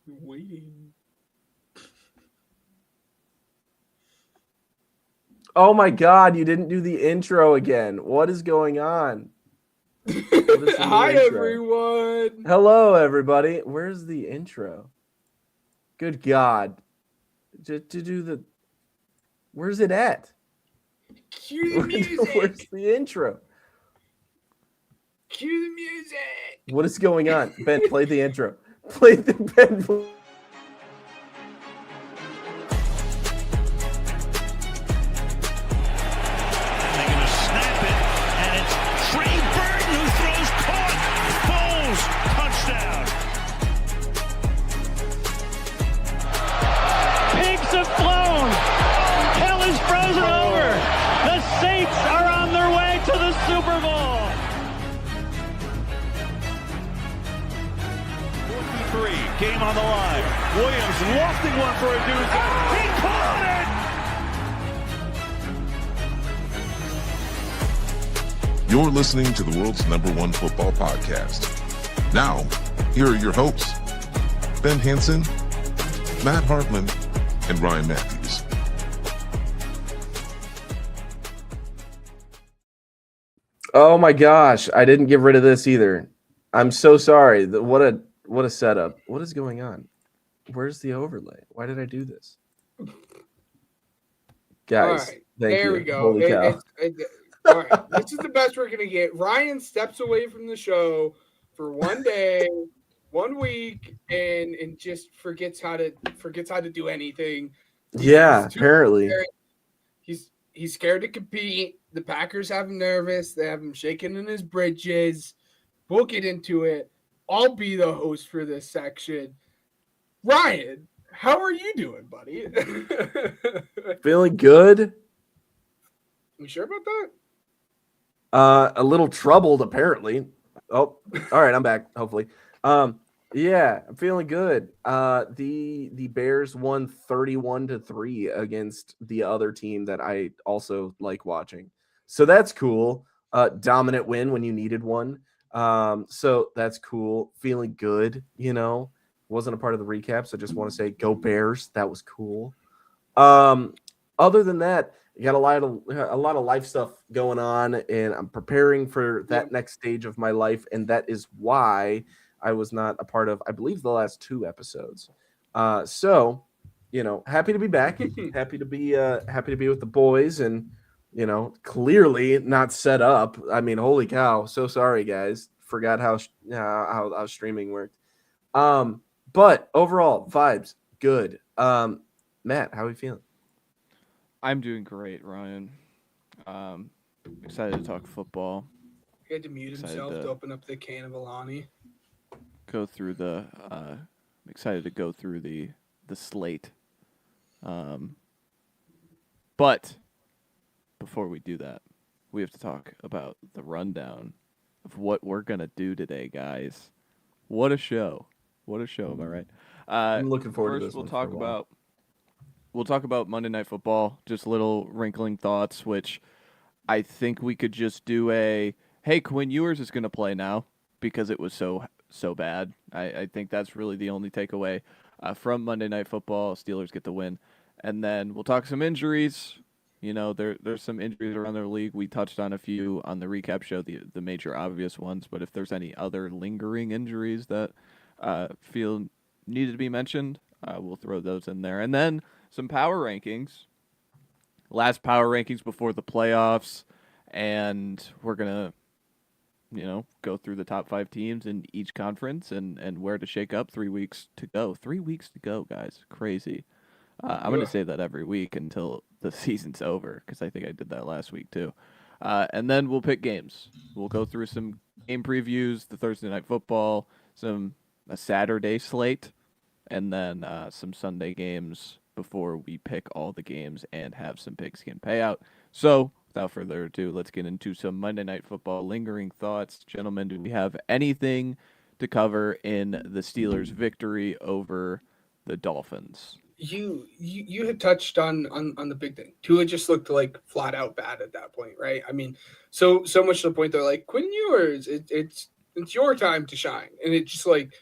Waiting. Oh my God, you didn't do the intro again. What is going on? What is the new Hi, intro? everyone. Hello, everybody. Where's the intro? Good God. To do the. Where's it at? Cue the Where's music. the intro? Cue the music. What is going on? Ben, play the intro. Play the Ben. They're going to snap it, and it's Trey Burton who throws caught. Foles, touchdown. Pigs have flown. Hell is frozen over. The Saints are on their way to the Super Bowl. 43, game on the line. Williams lofting one for a doozy. He caught it! You're listening to the world's #1 football podcast. Now, here are your hosts, Ben Hansen, Matt Hartman, and Ryan Matthews. Oh my gosh, I didn't get rid of this either. I'm so sorry. What a setup. What is going on? Where's the overlay? Why did I do this? Guys, All right, thank there you. we go. Holy cow. All right, this is the best we're gonna get. Ryan steps away from the show for one day, 1 week, and just forgets how to do anything. Yeah, He's too apparently. scared. He's scared to compete. The Packers have him nervous. They have him shaking in his britches. We'll get into it. I'll be the host for this section. Ryan, how are you doing, buddy? Feeling good? You sure about that? A little troubled, apparently. Oh, all right, I'm back, hopefully. Yeah, I'm feeling good. The Bears won 31-3 against the other team that I also like watching. So that's cool. Dominant win when you needed one. So that's cool. Feeling good, Wasn't a part of the recap, so just want to say go Bears. That was cool. Other than that, you got a lot of life stuff going on, and I'm preparing for that next stage of my life, and that is why I was not a part of, I believe, the last 2 episodes. So, happy to be back. happy to be with the boys, and clearly not set up. I mean, holy cow! So sorry, guys. Forgot how streaming worked. But overall vibes good. Matt, how are you feeling? I'm doing great, Ryan. Excited to talk football. He had to mute himself to open up the can of Alani. Go through the. I'm excited to go through the slate. But before we do that, we have to talk about the rundown of what we're gonna do today, guys. What a show! What a show! Am I right? I'm looking forward to First, this one. For a while. We'll talk about Monday Night Football, just little wrinkling thoughts, which I think we could just do a, hey, Quinn Ewers is going to play now because it was so bad. I think that's really the only takeaway from Monday Night Football. Steelers get the win. And then we'll talk some injuries. There's some injuries around their league. We touched on a few on the recap show, the major obvious ones. But if there's any other lingering injuries that feel needed to be mentioned, we'll throw those in there. And then some power rankings. Last power rankings before the playoffs. And we're going to, go through the top 5 teams in each conference and where to shake up. 3 weeks to go. 3 weeks to go, guys. Crazy. I'm going to say that every week until the season's over because I think I did that last week too. And then we'll pick games. We'll go through some game previews, the Thursday Night Football, a Saturday slate, and then some Sunday games before we pick all the games and have some pigskin payout. So, without further ado, let's get into some Monday Night Football lingering thoughts. Gentlemen, do we have anything to cover in the Steelers' victory over the Dolphins? You had touched on the big thing. Tua just looked like flat out bad at that point, right? I mean, so much to the point they're like, Quinn Ewers, it's your time to shine, and it just like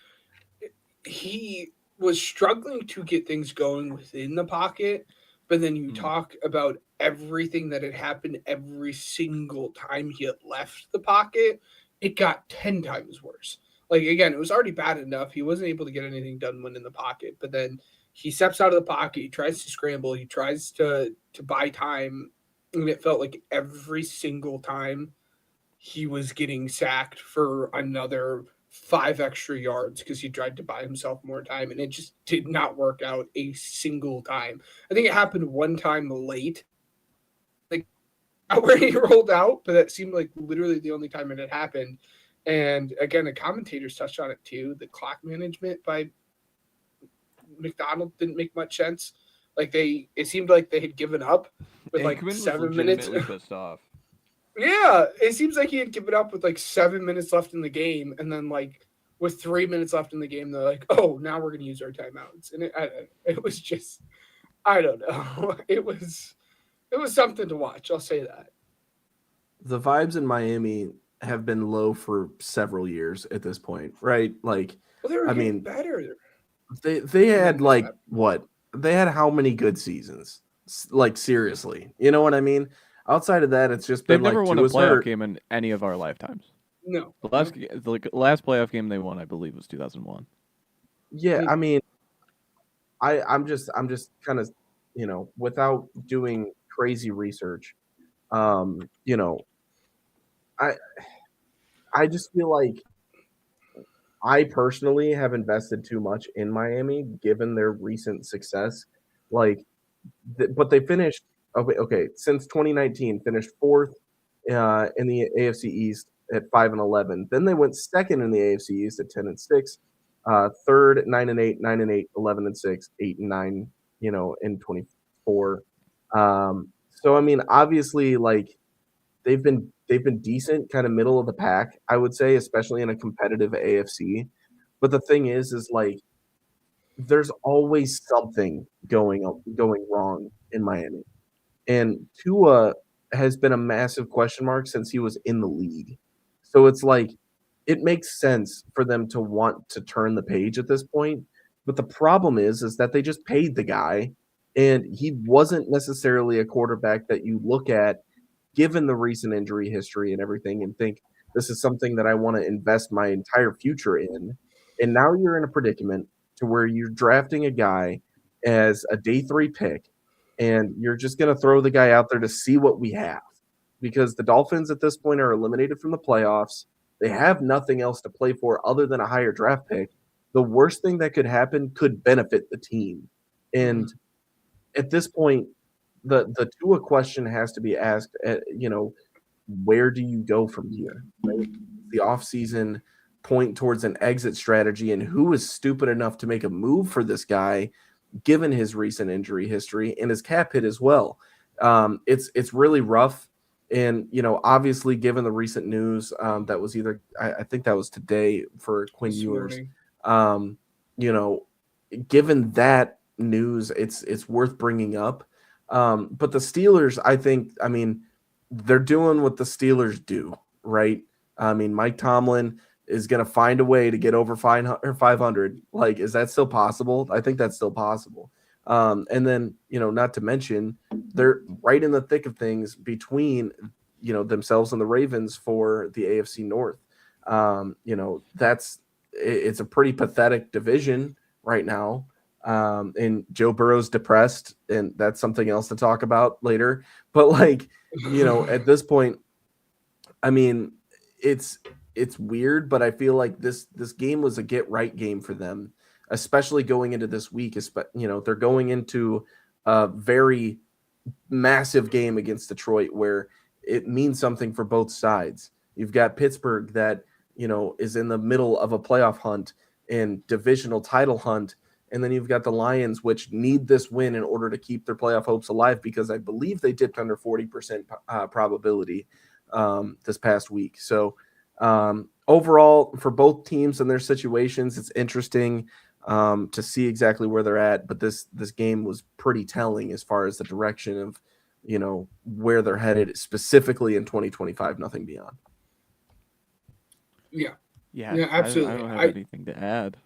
he was struggling to get things going within the pocket, but then you talk about everything that had happened every single time he had left the pocket, it got 10 times worse. Like, again, it was already bad enough. He wasn't able to get anything done when in the pocket, but then he steps out of the pocket, he tries to scramble, he tries to buy time, and it felt like every single time he was getting sacked for another 5 extra yards because he tried to buy himself more time, and it just did not work out a single time. I think it happened one time late, like where he rolled out, but that seemed like literally the only time it had happened. And again, the commentators touched on it too. The clock management by McDonald didn't make much sense. Like it seemed like they had given up with like Aikman 7 minutes. was pissed off. Yeah, it seems like he had given up with like 7 minutes left in the game, and then like with 3 minutes left in the game, they're like, "Oh, now we're gonna use our timeouts." And it was just, I don't know. It was something to watch. I'll say that. The vibes in Miami have been low for several years at this point, right? Like, Well, they were I getting mean, better. they had like what? They had how many good seasons? Like, seriously, you know what I mean? Outside of that, it's just They've been never like won a Tua's playoff hurt. game in any of our lifetimes. No, The last playoff game they won, I believe, was 2001. Yeah, I mean, I'm just kind of, without doing crazy research, you know, I just feel like I personally have invested too much in Miami given their recent success. Like, but they finished okay since 2019, finished fourth in the AFC East at 5-11. Then they went second in the AFC East at 10-6. Third at 9-8, 9-8, 11-6, 8-9. In 24. So I mean, obviously, like they've been decent, kind of middle of the pack, I would say, especially in a competitive AFC. But the thing is like there's always something going wrong in Miami. And Tua has been a massive question mark since he was in the league. So it's like it makes sense for them to want to turn the page at this point. But the problem is that they just paid the guy and he wasn't necessarily a quarterback that you look at given the recent injury history and everything and think this is something that I want to invest my entire future in. And now you're in a predicament to where you're drafting a guy as a day 3 pick and you're just going to throw the guy out there to see what we have because the Dolphins at this point are eliminated from the playoffs. They have nothing else to play for other than a higher draft pick. The worst thing that could happen could benefit the team. And at this point, the Tua question has to be asked, where do you go from here? Right? The offseason point towards an exit strategy, and who is stupid enough to make a move for this guy, given his recent injury history and his cap hit as well. It's really rough. And, obviously, given the recent news that was either, I think that was today for Quinn Ewers, given that news, it's worth bringing up. But the Steelers, I mean, they're doing what the Steelers do, right? I mean, Mike Tomlin is going to find a way to get over 500. Like, is that still possible? I think that's still possible. And then, not to mention, they're right in the thick of things between, themselves and the Ravens for the AFC North. It's a pretty pathetic division right now. And Joe Burrow's depressed, and that's something else to talk about later. But at this point, I mean, it's weird, but I feel like this game was a get right game for them, especially going into this week. They're going into a very massive game against Detroit where it means something for both sides. You've got Pittsburgh that, is in the middle of a playoff hunt and divisional title hunt. And then you've got the Lions, which need this win in order to keep their playoff hopes alive because I believe they dipped under 40% probability this past week. So overall, for both teams and their situations, it's interesting to see exactly where they're at. But this game was pretty telling as far as the direction of, where they're headed, specifically in 2025, nothing beyond. Yeah, Yeah, absolutely. I don't have anything to add.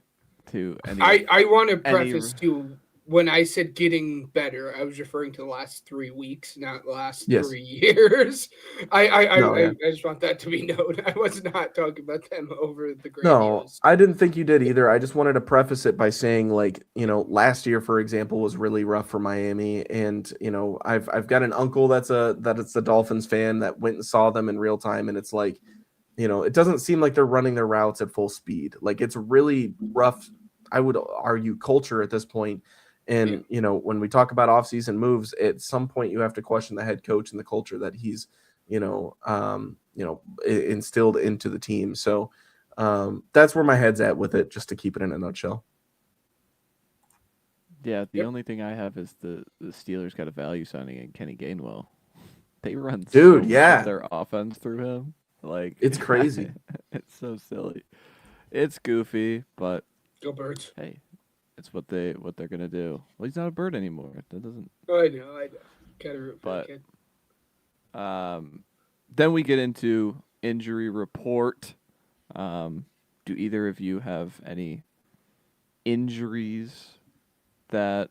to any. I want to any- preface too, when I said getting better, I was referring to the last 3 weeks, not the last Yes. 3 years. No, yeah. I just want that to be known. I was not talking about them over the No, grandiose. I didn't think you did either. I just wanted to preface it by saying, like, last year, for example, was really rough for Miami, and I've got an uncle that's a Dolphins fan that went and saw them in real time, and it's like, it doesn't seem like they're running their routes at full speed. Like, it's really rough. I would argue culture at this point. And when we talk about offseason moves, at some point you have to question the head coach and the culture that he's instilled into the team. So that's where my head's at with it, just to keep it in a nutshell. Yeah, the only thing I have is the Steelers got a value signing in Kenny Gainwell. They run so much of their offense through him. Like, it's crazy. It's so silly. It's goofy, but Go Birds. hey, it's what they're gonna do. Well, he's not a bird anymore. That doesn't. I know. Gotta root for the kid. Then we get into injury report. Do either of you have any injuries that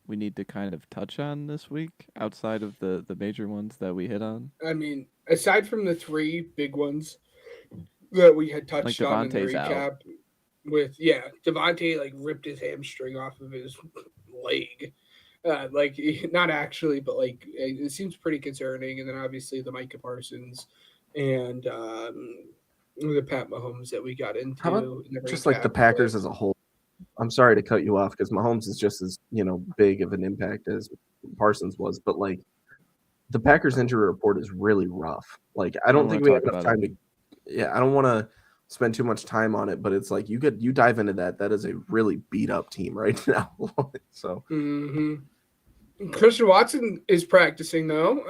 we need to kind of touch on this week outside of the major ones that we hit on? I mean, aside from the 3 big ones that we had touched Like on in the Devontae's recap, out. with Devontae ripped his hamstring off of his leg. Not actually, but it seems pretty concerning. And then obviously the Micah Parsons and the Pat Mahomes that we got into. How about just like the Packers as a whole? I'm sorry to cut you off because Mahomes is just as big of an impact as Parsons was, but the Packers injury report is really rough. I don't think we have enough time to. Yeah, I don't want to spend too much time on it, but it's like you dive into that. That is a really beat up team right now. So. Mm-hmm. Christian Watson is practicing though.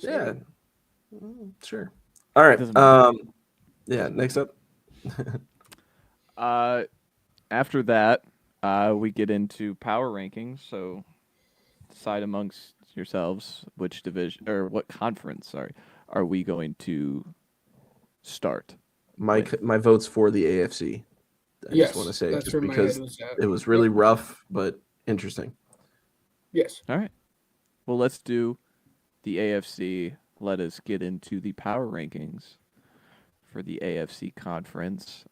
Yeah. Sure. All right. Yeah. Next up. After that, we get into power rankings. So decide amongst yourselves which division or what conference, are we going to start? My vote's for the AFC. I just want to say that's just where because my head was at. it was really rough but interesting. Yes. All right. Well, let's do the AFC. Let us get into the power rankings for the AFC conference.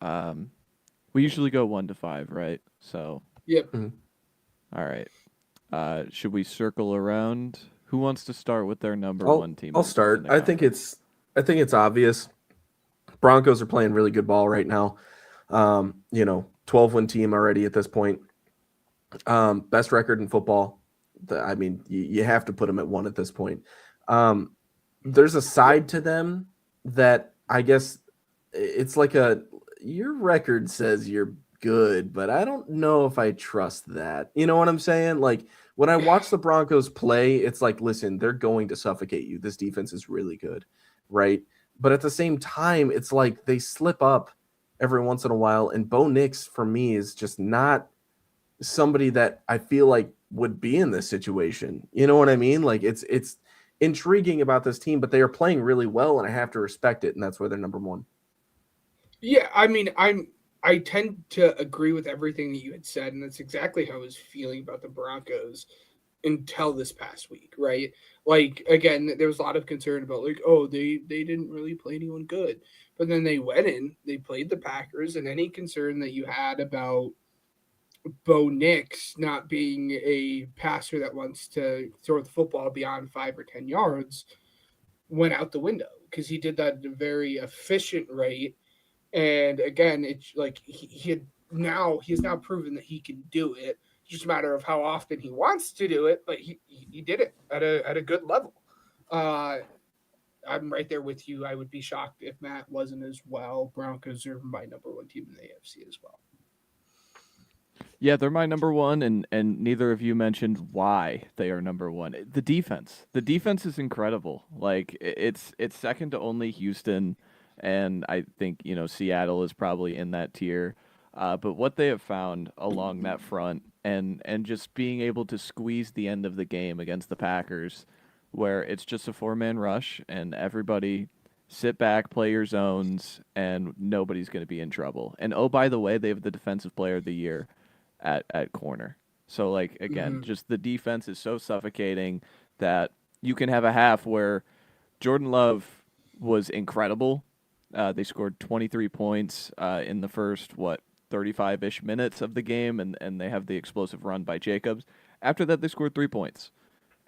We usually go 1 to 5, right? So. Yep. Mm-hmm. All right. Should we circle around? Who wants to start with their number one team? I'll start. I think it's obvious. Broncos are playing really good ball right now. 12-win team already at this point. Best record in football. You have to put them at 1 at this point. There's a side to them that I guess it's like your record says you're good, but I don't know if I trust that. You know what I'm saying? When I watch the Broncos play, it's like, listen, they're going to suffocate you. This defense is really good, right? But at the same time, it's like they slip up every once in a while, and Bo Nix, for me, is just not somebody that I feel like would be in this situation. You know what I mean? It's intriguing about this team, but they are playing really well, and I have to respect it, and that's why they're number 1. Yeah, I mean, I tend to agree with everything that you had said, and that's exactly how I was feeling about the Broncos until this past week, right? Again, there was a lot of concern about they didn't really play anyone good. But then they went in, they played the Packers, and any concern that you had about Bo Nix not being a passer that wants to throw the football beyond 5 or 10 yards went out the window because he did that at a very efficient rate. And again, it's he's now proven that he can do it. It's just a matter of how often he wants to do it, but he did it at a good level. I'm right there with you. I would be shocked if Matt wasn't as well. Broncos are my number 1 team in the AFC as well. Yeah, they're my number 1, and neither of you mentioned why they are number 1. The defense. The defense is incredible. It's second to only Houston, and I think Seattle is probably in that tier. But what they have found along that front, and just being able to squeeze the end of the game against the Packers, where it's just a 4-man rush and everybody sit back, play your zones, and nobody's going to be in trouble. And oh, by the way, they have the defensive player of the year at corner. So like again, just the defense is so suffocating that you can have a half where Jordan Love was incredible. They scored 23 points in the first 35-ish minutes of the game, and they have the explosive run by Jacobs. After that, they scored 3 points,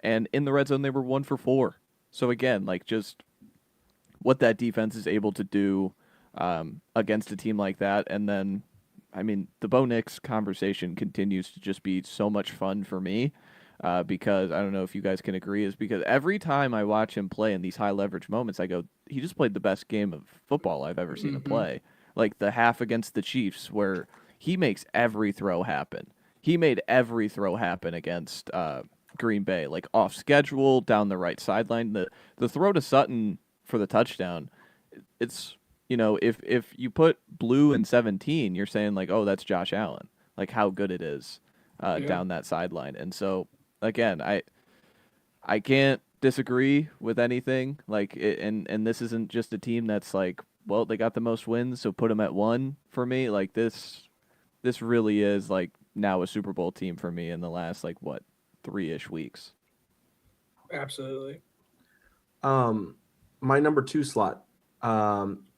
and in the red zone they were 1 for 4. So again, like just what that defense is able to do against a team like that, and then I mean the Bo Nix conversation continues to just be so much fun for me. Because I don't know if you guys can agree, is because every time I watch him play in these high leverage moments, I go, he just played the best game of football I've ever seen him play. Like the half against the Chiefs where he makes every throw happen. He made every throw happen against Green Bay, like off schedule, down the right sideline. The throw to Sutton for the touchdown, it's, you know, if you put blue and 17, you're saying like, oh, that's Josh Allen, like how good it is down that sideline. And so, again, I can't disagree with anything. Like, and this isn't just a team that's like, well, they got the most wins, so put them at 1 for me. Like this really is like now a Super Bowl team for me in the last like 3-ish weeks. Absolutely. My number 2 slot.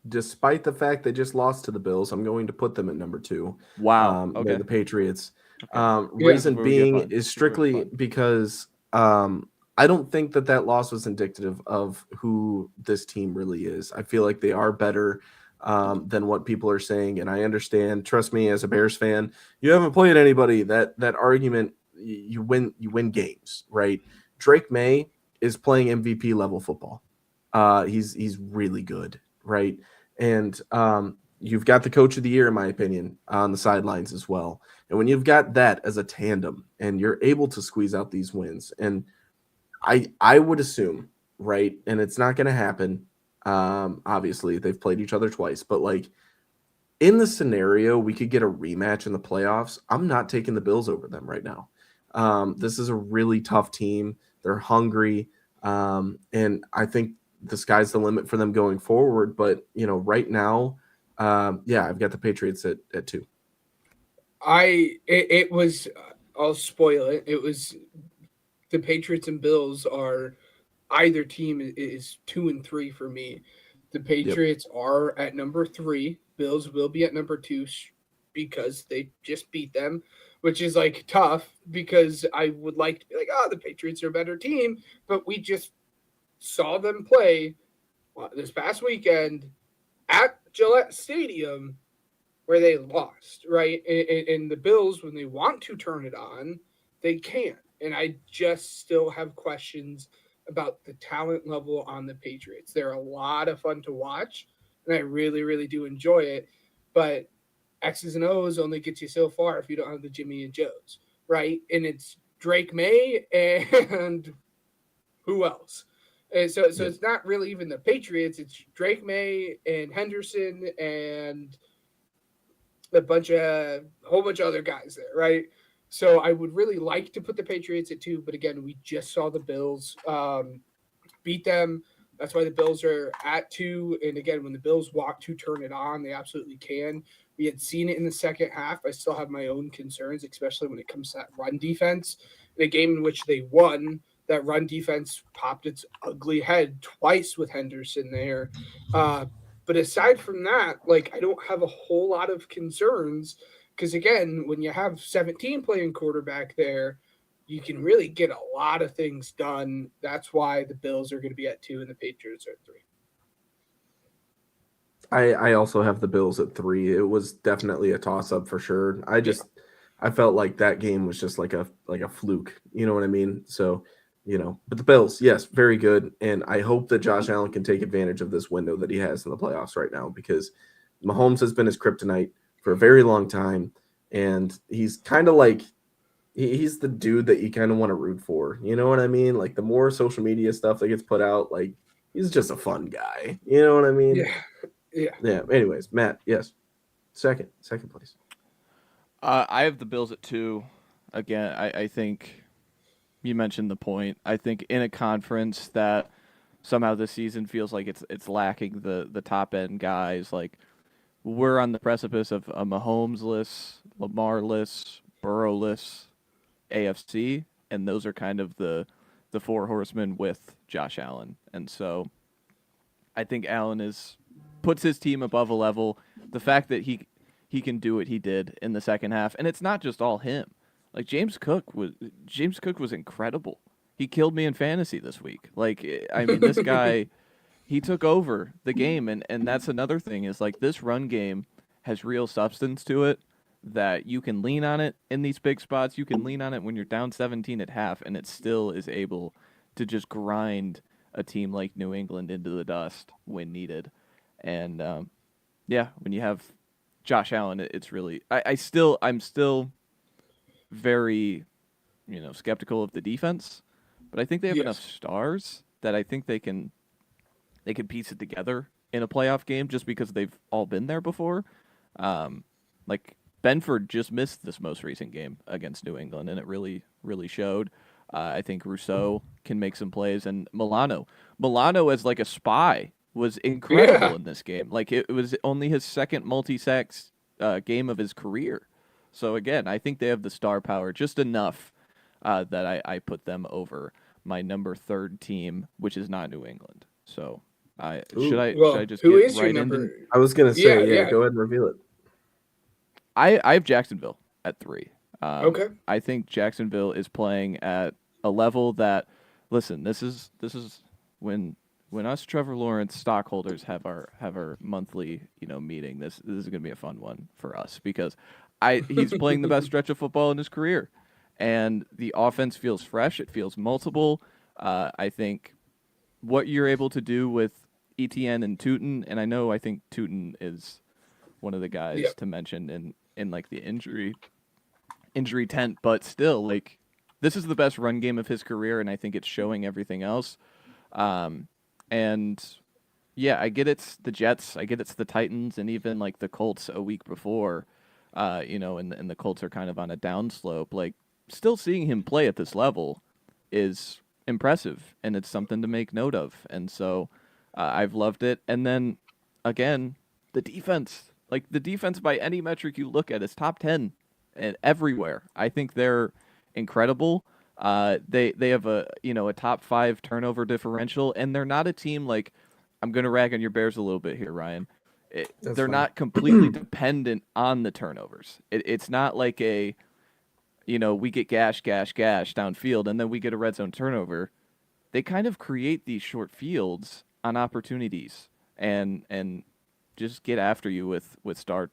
Despite the fact they just lost to the Bills, I'm going to put them at number 2. Wow. Okay. The Patriots. Okay. Reason Super being fun. is Super strictly fun. because I don't think that loss was indicative of who this team really is. I feel like they are better than what people are saying, and I understand. Trust me, as a Bears fan, you haven't played anybody. That argument, you win games, right? Drake May is playing MVP level football. He's really good, right? And you've got the coach of the year, in my opinion, on the sidelines as well. And when you've got that as a tandem and you're able to squeeze out these wins, and I would assume, right, and it's not going to happen, obviously, they've played each other twice, but like in the scenario we could get a rematch in the playoffs, I'm not taking the Bills over them right now. This is a really tough team. They're hungry, and I think the sky's the limit for them going forward. But, you know, right now, I've got the Patriots at 2. It was, I'll spoil it. It was the Patriots and Bills are, either team is 2 and 3 for me. The Patriots are at number 3. Bills will be at number 2 because they just beat them, which is like tough because I would like to be like, oh, the Patriots are a better team, but we just saw them play this past weekend at Gillette Stadium where they lost, right? And the Bills, when they want to turn it on, they can't. And I just still have questions about the talent level on the Patriots. They're a lot of fun to watch, and I really, really do enjoy it. But X's and O's only gets you so far if you don't have the Jimmy and Joes, right? And it's Drake May and who else? And so it's not really even the Patriots. It's Drake May and Henderson and a whole bunch of other guys there, right? So I would really like to put the Patriots at 2, but again, we just saw the Bills beat them. That's why the Bills are at 2. And again, when the Bills want to turn it on, they absolutely can. We had seen it in the second half. I still have my own concerns, especially when it comes to that run defense. In a game in which they won, that run defense popped its ugly head twice with Henderson there. But aside from that, like, I don't have a whole lot of concerns because, again, when you have 17 playing quarterback there, you can really get a lot of things done. That's why the Bills are going to be at 2 and the Patriots are at 3. I also have the Bills at 3. It was definitely a toss-up for sure. I felt like that game was just like a fluke. You know what I mean? So, you know, but the Bills, yes, very good. And I hope that Josh Allen can take advantage of this window that he has in the playoffs right now, because Mahomes has been his kryptonite for a very long time. And he's kind of like, he's the dude that you kind of want to root for. You know what I mean? Like, the more social media stuff that gets put out, like, he's just a fun guy. You know what I mean? Yeah. Anyways, Matt, yes. Second place. I have the Bills at 2. Again, I think you mentioned the point. I think in a conference that somehow this season feels like it's lacking the top end guys. Like we're on the precipice of a Mahomes-less, Lamar-less, Burrow-less AFC, and those are kind of the four horsemen with Josh Allen. And so I think Allen puts his team above a level. The fact that he can do what he did in the second half, and it's not just all him. Like James Cook was incredible. He killed me in fantasy this week. Like, I mean, this guy, he took over the game, and that's another thing is like this run game has real substance to it that you can lean on it in these big spots. You can lean on it when you're down 17 at half, and it still is able to just grind a team like New England into the dust when needed. And when you have Josh Allen, it's really I'm still very skeptical of the defense, but I think they have enough stars that I think they can piece it together in a playoff game just because they've all been there before. Like Benford just missed this most recent game against New England, and it really, really showed. I think Rousseau can make some plays, and Milano as like a spy was incredible in this game. Like it was only his second multi-sacks game of his career. So again, I think they have the star power just enough that I put them over my number 3 team, which is not New England. So should I just who get is your right number? into? I was gonna say, go ahead and reveal it. I have Jacksonville at 3. Okay. I think Jacksonville is playing at a level that, listen, this is when us Trevor Lawrence stockholders have our monthly meeting. This is going to be a fun one for us because he's playing the best stretch of football in his career, and the offense feels fresh. It feels multiple. I think what you're able to do with ETN and Tootin, and I think Tootin is one of the guys to mention in like the injury tent, but still, like, this is the best run game of his career, and I think it's showing everything else. And yeah, I get it's the Jets, I get it's the Titans, and even like the Colts a week before, and the Colts are kind of on a downslope. Like, still seeing him play at this level is impressive, and it's something to make note of. And so I've loved it. And then again, the defense, like the defense by any metric you look at, is top 10 and everywhere. I think they're incredible. They have a top 5 turnover differential, and they're not a team like, I'm going to rag on your Bears a little bit here, Ryan. They're not completely dependent on the turnovers. It's not like we get gash downfield, and then we get a red zone turnover. They kind of create these short fields on opportunities and just get after you with star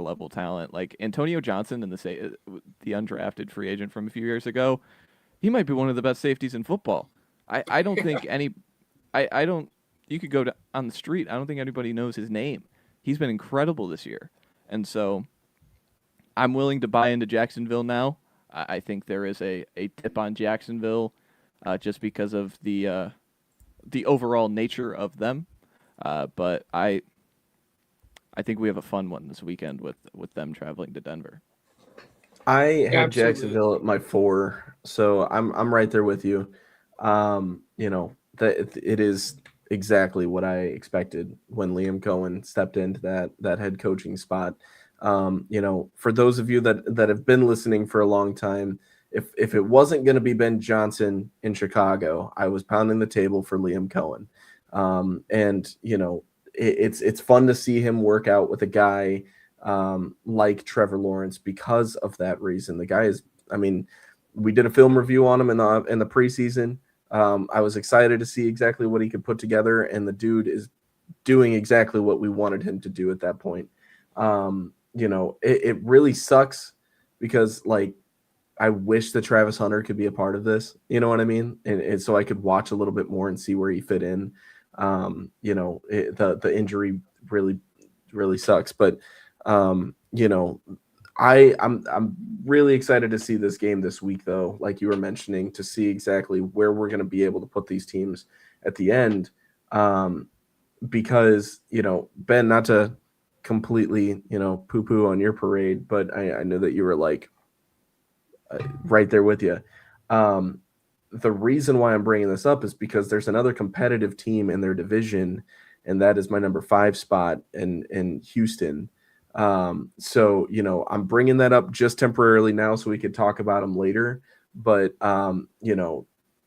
level talent. Like Antonio Johnson the undrafted free agent from a few years ago, he might be one of the best safeties in football. I don't think you could go on the street, I don't think anybody knows his name. He's been incredible this year. And so I'm willing to buy into Jacksonville now. I think there is a tip on Jacksonville just because of the overall nature of them. But I think we have a fun one this weekend with them traveling to Denver. I had Jacksonville at my 4, so I'm right there with you. That it is exactly what I expected when Liam Cohen stepped into that head coaching spot. For those of you that have been listening for a long time, if it wasn't going to be Ben Johnson in Chicago, I was pounding the table for Liam Cohen. It's fun to see him work out with a guy like Trevor Lawrence because of that reason. The guy is, we did a film review on him in the preseason. I was excited to see exactly what he could put together, and the dude is doing exactly what we wanted him to do at that point. It really sucks because, like, I wish that Travis Hunter could be a part of this. You know what I mean? And so I could watch a little bit more and see where he fit in. The injury really, really sucks. But, I'm really excited to see this game this week, though, like you were mentioning, to see exactly where we're going to be able to put these teams at the end. Because, Ben, not to completely, poo-poo on your parade, but I know that you were like right there with you. the reason why I'm bringing this up is because there's another competitive team in their division, and that is my number 5 spot in Houston. So, I'm bringing that up just temporarily now so we could talk about them later. But,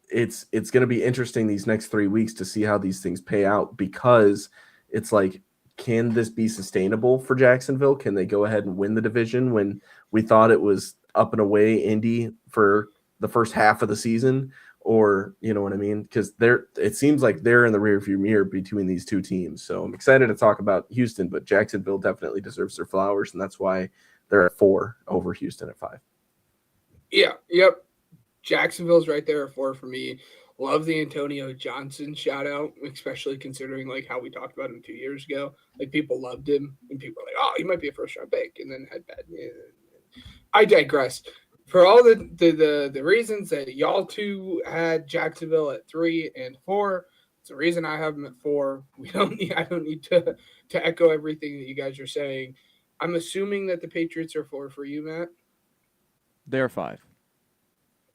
it's going to be interesting these next 3 weeks to see how these things pay out, because it's like, can this be sustainable for Jacksonville? Can they go ahead and win the division when we thought it was up and away Indy for the first half of the season? Or, you know what I mean? Because it seems like they're in the rearview mirror between these two teams. So I'm excited to talk about Houston, but Jacksonville definitely deserves their flowers, and that's why they're at 4 over Houston at 5. Yeah, yep. Jacksonville's right there at 4 for me. Love the Antonio Johnson shout out, especially considering like how we talked about him 2 years ago. Like, people loved him, and people were like, "Oh, he might be a first round pick," and then had bad. Yeah. I digress. For all the reasons that y'all two had Jacksonville at 3 and 4, it's the reason I have them at 4. I don't need to echo everything that you guys are saying. I'm assuming that the Patriots are 4 for you, Matt. They're 5.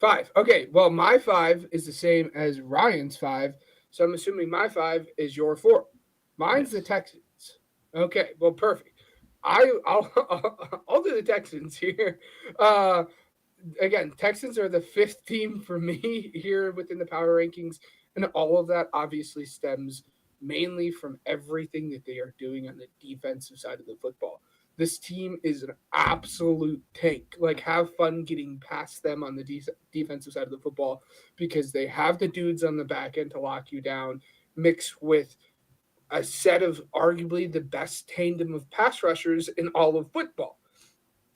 5. Okay. Well, my 5 is the same as Ryan's 5. So I'm assuming my 5 is your 4. Mine's the Texans. Okay. Well, perfect. I'll do the Texans here. Again, Texans are the 5th team for me here within the power rankings. And all of that obviously stems mainly from everything that they are doing on the defensive side of the football. This team is an absolute tank. Like, have fun getting past them on the defensive side of the football, because they have the dudes on the back end to lock you down, mixed with a set of arguably the best tandem of pass rushers in all of football.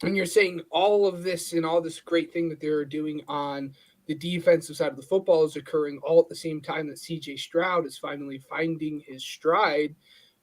And you're saying all of this and all this great thing that they're doing on the defensive side of the football is occurring all at the same time that CJ Stroud is finally finding his stride,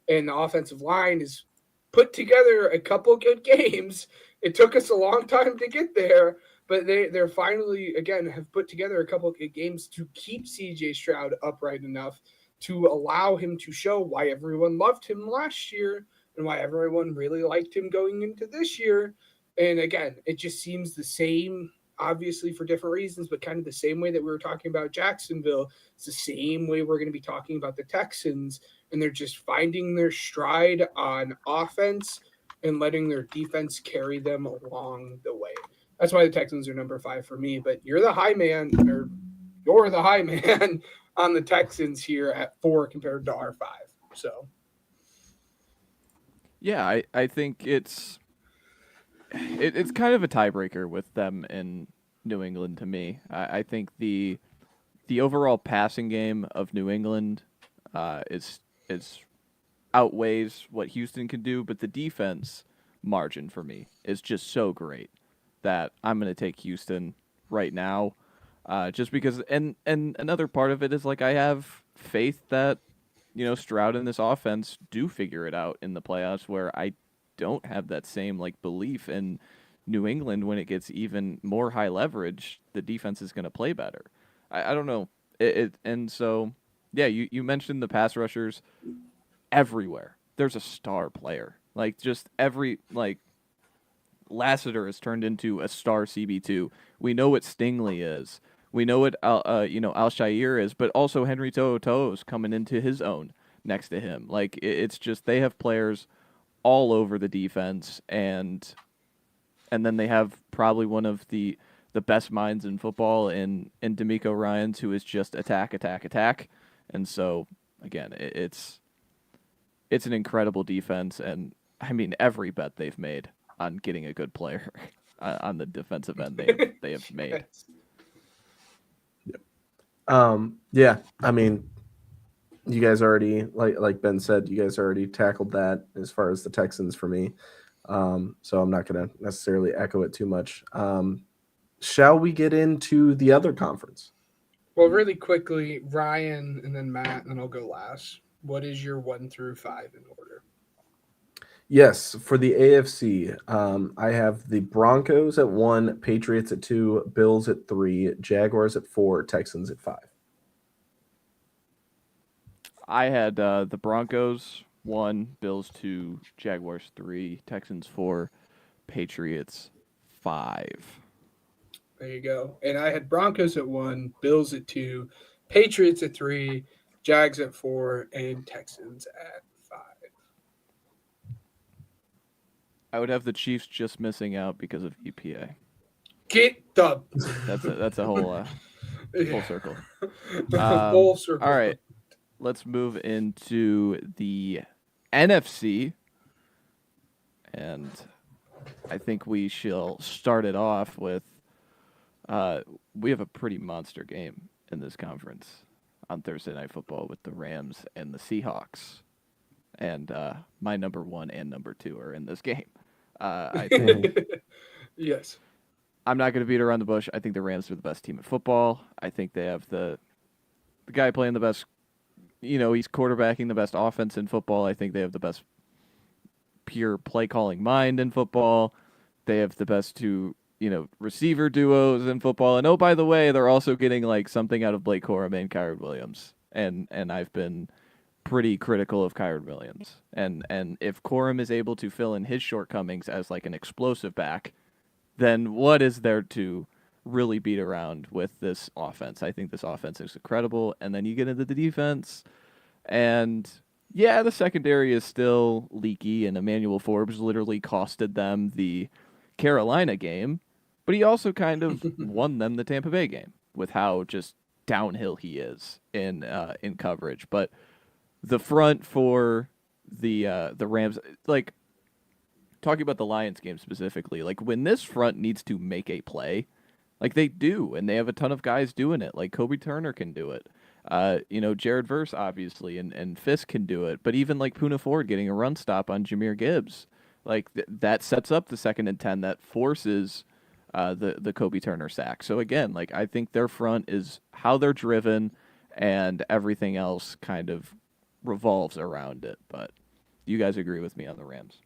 and the offensive line is put together a couple good games. It took us a long time to get there, but they're finally, again, have put together a couple of good games to keep CJ Stroud upright enough to allow him to show why everyone loved him last year and why everyone really liked him going into this year. And again, it just seems the same, obviously for different reasons, but kind of the same way that we were talking about Jacksonville. It's the same way we're going to be talking about the Texans, and they're just finding their stride on offense and letting their defense carry them along the way. That's why the Texans are number 5 for me, but you're the high man on the Texans here at 4 compared to our 5. So, Yeah, I think it's kind of a tiebreaker with them in New England to me. I think the overall passing game of New England is outweighs what Houston can do, but the defense margin for me is just so great that I'm going to take Houston right now, just because. And another part of it is, like, I have faith that Stroud and this offense do figure it out in the playoffs, where I don't have that same belief in New England. When it gets even more high leverage, the defense is going to play better. I don't know and so yeah, you mentioned the pass rushers. Everywhere there's a star player. Just every Lassiter has turned into a star CB2. We know what Stingley is. We know what Alshire is, but also Henry To'oTo'o is coming into his own next to him. It's just, they have players all over the defense, and then they have probably one of the best minds in football in D'Amico Ryans, who is just attack. And so again, it's an incredible defense, and I mean, every bet they've made on getting a good player on the defensive end, they have made. Yeah, I mean, you guys already, like Ben said, you guys already tackled that as far as the Texans for me. So I'm not going to necessarily echo it too much. Shall we get into the other conference? Well, really quickly, Ryan and then Matt, and then I'll go last. What is your 1 through 5 in order? Yes, for the AFC, I have the Broncos at 1, Patriots at 2, Bills at 3, Jaguars at 4, Texans at 5. I had the Broncos 1, Bills 2, Jaguars 3, Texans 4, Patriots 5. There you go. And I had Broncos at 1, Bills at 2, Patriots at 3, Jags at 4, and Texans at 5. I would have the Chiefs just missing out because of EPA. Get the That's a whole full circle. full circle. All right, let's move into the NFC, and I think we shall start it off with. We have a pretty monster game in this conference on Thursday Night Football with the Rams and the Seahawks, and my number 1 and number 2 are in this game. I think. Yes. I'm not going to beat around the bush. I think the Rams are the best team in football. I think they have the guy playing the best, he's quarterbacking the best offense in football. I think they have the best pure play calling mind in football. They have the best two, receiver duos in football. And oh, by the way, they're also getting like something out of Blake Corum and Kyron Williams. And I've been pretty critical of Kyron Williams. And if Corum is able to fill in his shortcomings as like an explosive back, then what is there to really beat around with this offense? I think this offense is incredible. And then you get into the defense, and yeah, the secondary is still leaky, and Emmanuel Forbes literally costed them the Carolina game, but he also kind of won them the Tampa Bay game with how just downhill he is in coverage. But the front for the Rams, like, talking about the Lions game specifically, like when this front needs to make a play, like they do, and they have a ton of guys doing it. Like Kobe Turner can do it. Jared Verse obviously, and Fisk can do it. But even like Poona Ford getting a run stop on Jahmyr Gibbs, like that sets up the 2nd and 10 that forces the Kobe Turner sack. So again, like I think their front is how they're driven, and everything else kind of revolves around it. But you guys agree with me on the Rams?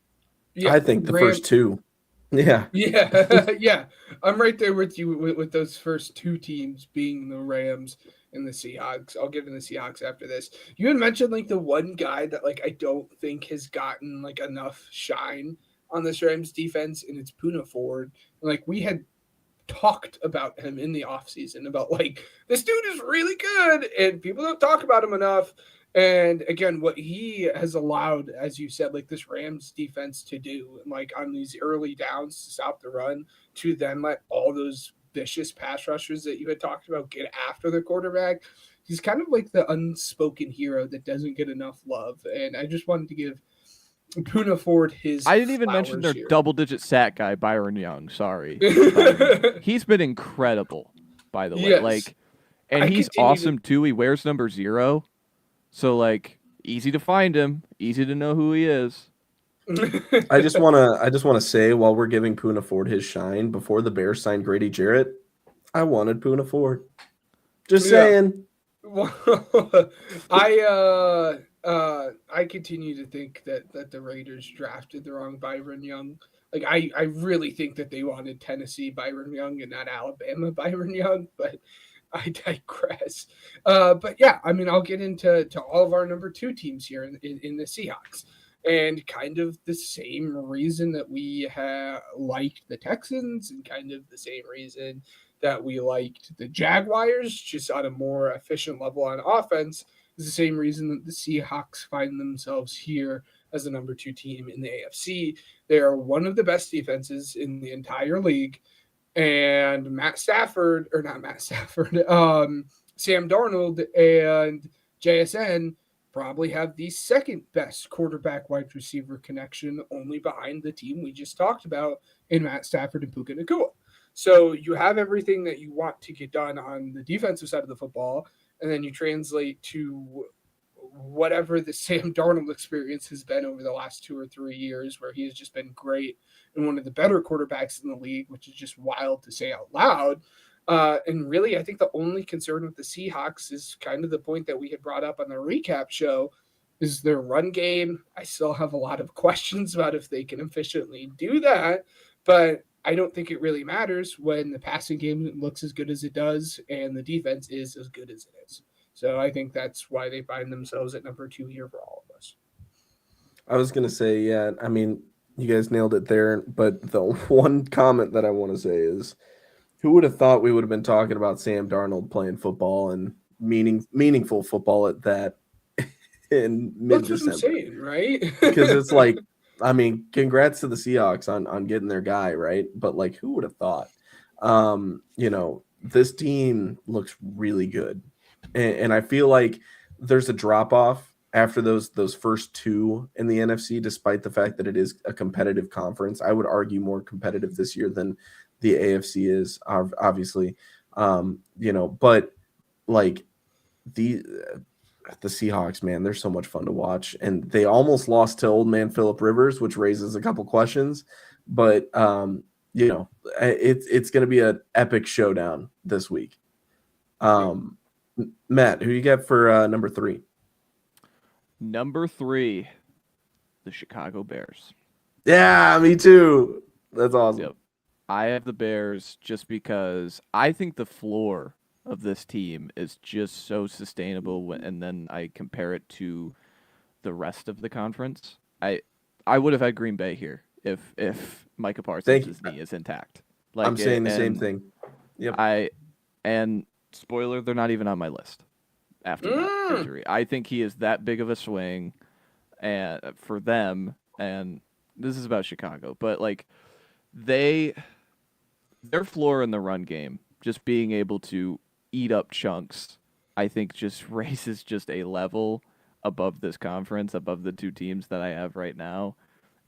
Yeah, I think the first two. Yeah. Yeah. Yeah. I'm right there with you with those first 2 teams being the Rams and the Seahawks. I'll give them the Seahawks after this. You had mentioned like the one guy that like I don't think has gotten like enough shine on this Rams defense, and it's Poona Ford. Like we had talked about him in the offseason about like this dude is really good and people don't talk about him enough. And again, what he has allowed, as you said, like this Rams defense to do, like on these early downs to stop the run, to then let all those vicious pass rushers that you had talked about get after the quarterback. He's kind of like the unspoken hero that doesn't get enough love. And I just wanted to give Poona Ford his. I didn't even mention their here. double-digit sack guy, Byron Young. Sorry, he's been incredible, by the way. Yes. Like, and he's awesome too. He wears number 0. So, like, easy to find him, easy to know who he is. I just wanna say, while we're giving Poona Ford his shine, before the Bears signed Grady Jarrett, I wanted Poona Ford. Just saying. Well, I continue to think that the Raiders drafted the wrong Byron Young. Like I really think that they wanted Tennessee Byron Young and not Alabama Byron Young, but I digress. But yeah, I mean, I'll get into all of our number 2 teams here in the Seahawks, and kind of the same reason that we liked the Texans, and kind of the same reason that we liked the Jaguars, just on a more efficient level on offense, is the same reason that the Seahawks find themselves here as the number 2 team in the AFC. They are one of the best defenses in the entire league. And Sam Darnold and JSN probably have the 2nd best quarterback wide receiver connection, only behind the team we just talked about in Matt Stafford and Puka Nacua. So you have everything that you want to get done on the defensive side of the football, and then you translate to whatever the Sam Darnold experience has been over the last 2 or 3 years, where he has just been great and one of the better quarterbacks in the league, which is just wild to say out loud. And really, I think the only concern with the Seahawks is kind of the point that we had brought up on the recap show, is their run game. I still have a lot of questions about if they can efficiently do that, but I don't think it really matters when the passing game looks as good as it does and the defense is as good as it is. So I think that's why they find themselves at number 2 here for all of us. I was going to say, yeah, I mean, you guys nailed it there. But the one comment that I want to say is, Who would have thought we would have been talking about Sam Darnold playing football and meaningful football at that in That's what I'm mid-December? saying, right? Because it's like, I mean, congrats to the Seahawks on getting their guy, right? But like, who would have thought? This team looks really good, and I feel like there's a drop off after those first two in the NFC, despite the fact that it is a competitive conference. I would argue more competitive this year than the AFC is, obviously. But like the Seahawks, man, they're so much fun to watch, and they almost lost to old man Phillip Rivers, which raises a couple questions. But it's going to be an epic showdown this week. Matt, who you got for number 3? Number 3, the Chicago Bears. Yeah, me too. That's awesome. Yep. I have the Bears just because I think the floor of this team is just so sustainable, and then I compare it to the rest of the conference. I would have had Green Bay here if Micah Parsons' knee is intact. I'm saying the same thing. Yep. And spoiler, they're not even on my list after that injury. I think he is that big of a swing and for them, and this is about Chicago, but like their floor in the run game, just being able to eat up chunks, I think just raises just a level above this conference, above the two teams that I have right now,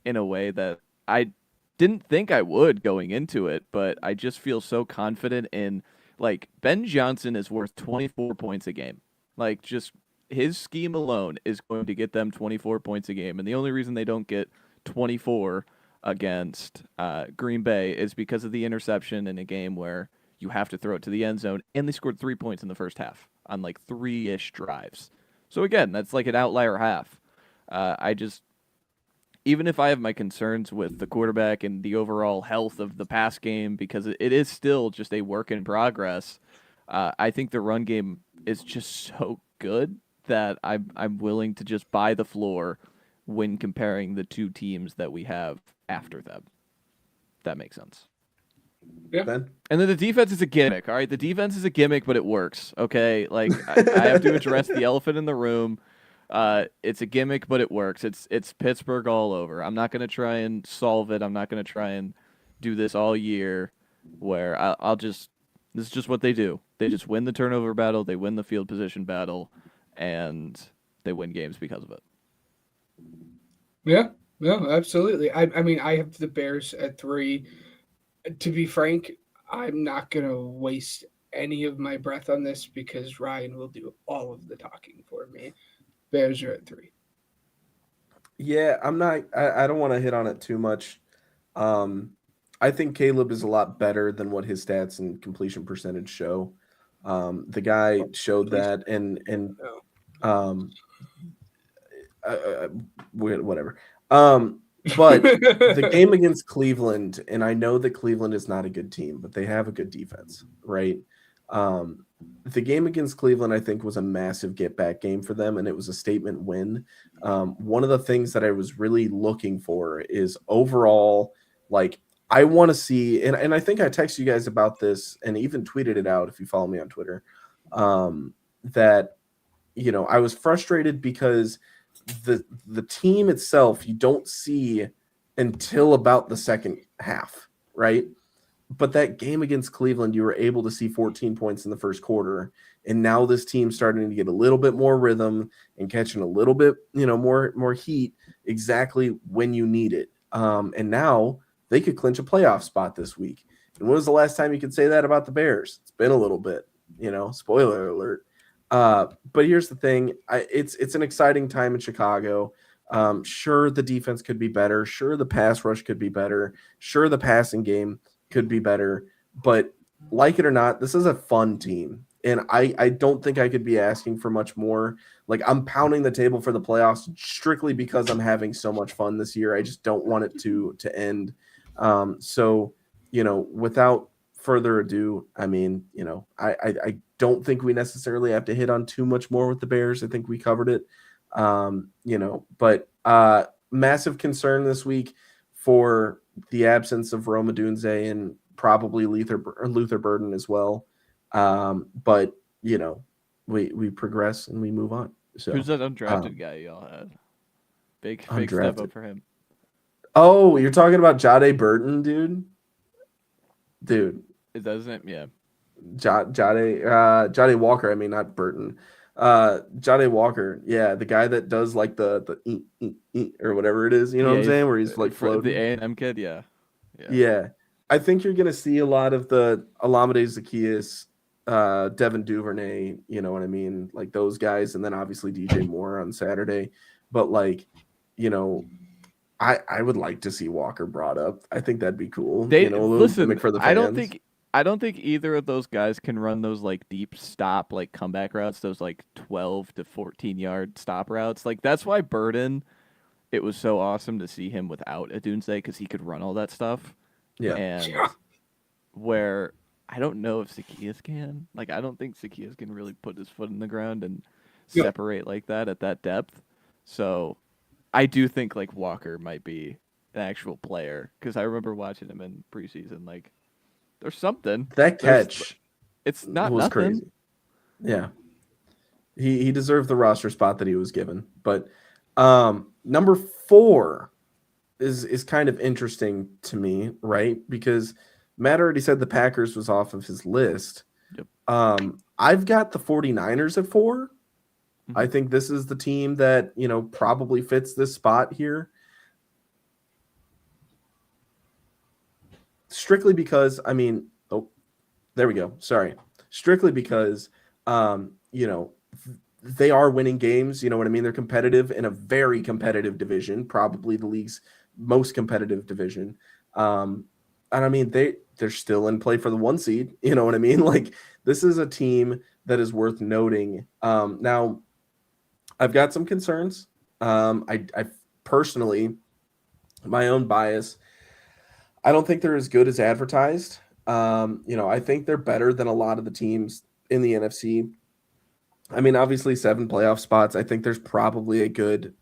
in a way that I didn't think I would going into it, but I just feel so confident in, like, Ben Johnson is worth 24 points a game. Like, just his scheme alone is going to get them 24 points a game, and the only reason they don't get 24 against Green Bay is because of the interception in a game where you have to throw it to the end zone, and they scored 3 points in the first half on like 3-ish drives. So again, that's like an outlier half. Even if I have my concerns with the quarterback and the overall health of the pass game, because it is still just a work in progress, I think the run game is just so good that I'm willing to just buy the floor when comparing the two teams that we have after them. That makes sense. Yeah. Ben? And then the defense is a gimmick, all right? The defense is a gimmick, but it works, okay? Like, I have to address the elephant in the room. It's a gimmick, but it works. It's Pittsburgh all over. I'm not going to try and solve it. I'm not going to try and do this all year where this is just what they do. They just win the turnover battle, they win the field position battle, and they win games because of it. Yeah, no, absolutely. I mean, I have the Bears at 3. To be frank, I'm not going to waste any of my breath on this because Ryan will do all of the talking for me. Bears are at 3. Yeah, I don't want to hit on it too much. I think Caleb is a lot better than what his stats and completion percentage show. The guy showed that, and whatever. But the game against Cleveland, and I know that Cleveland is not a good team, but they have a good defense, right? The game against Cleveland, I think, was a massive get-back game for them, and it was a statement win. One of the things that I was really looking for is overall, like, I want to see, and I think I texted you guys about this and even tweeted it out if you follow me on Twitter, that, I was frustrated because the team itself you don't see until about the second half, right? But that game against Cleveland, you were able to see 14 points in the first quarter, and now this team's starting to get a little bit more rhythm and catching a little bit, more heat exactly when you need it. And now they could clinch a playoff spot this week. And when was the last time you could say that about the Bears? It's been a little bit, spoiler alert. But here's the thing. It's an exciting time in Chicago. Sure, the defense could be better. Sure, the pass rush could be better. Sure, the passing game could be better. But like it or not, this is a fun team. And I don't think I could be asking for much more. Like, I'm pounding the table for the playoffs strictly because I'm having so much fun this year. I just don't want it to end. So, without further ado, I mean, I don't think we necessarily have to hit on too much more with the Bears. I think we covered it. But massive concern this week for the absence of Rome Odunze and probably Luther Burden as well. But we progress and we move on. So Who's that undrafted guy y'all had? Big step undrafted. up for him. Oh, you're talking about Jade Burton, dude. It doesn't, yeah. Jade Walker. I mean, not Burton. Jade Walker. Yeah, the guy that does like the or whatever it is. You know what I'm saying? Where he's like floating. The A&M kid, yeah. Yeah. I think you're gonna see a lot of the Olamide Zaccheaus, Devin Duvernay. You know what I mean? Like those guys, and then obviously DJ Moore on Saturday. But like, I would like to see Walker brought up. I think that'd be cool. A little gimmick for the fans. I don't think either of those guys can run those like deep stop like comeback routes, those like 12 to 14-yard stop routes. Like that's why Burden, it was so awesome to see him without Odunze because he could run all that stuff. Yeah. And where I don't know if Zaccheaus can. Like I don't think Zaccheaus can really put his foot in the ground and separate like that at that depth. So I do think like Walker might be an actual player because I remember watching him in preseason. Like, there's something. That catch, it's not was nothing. crazy. Yeah, he deserved the roster spot that he was given. But number 4 is kind of interesting to me, right? Because Matt already said the Packers was off of his list. Yep. I've got the 49ers at 4. I think this is the team that, probably fits this spot here. Strictly because, there we go. Sorry. Strictly because, they are winning games. You know what I mean? They're competitive in a very competitive division, probably the league's most competitive division. And I mean, they're still in play for the 1 seed. You know what I mean? Like, this is a team that is worth noting. Now, I've got some concerns. I personally, my own bias, I don't think they're as good as advertised. I think they're better than a lot of the teams in the NFC. I mean, obviously 7 playoff spots. I think there's probably a good,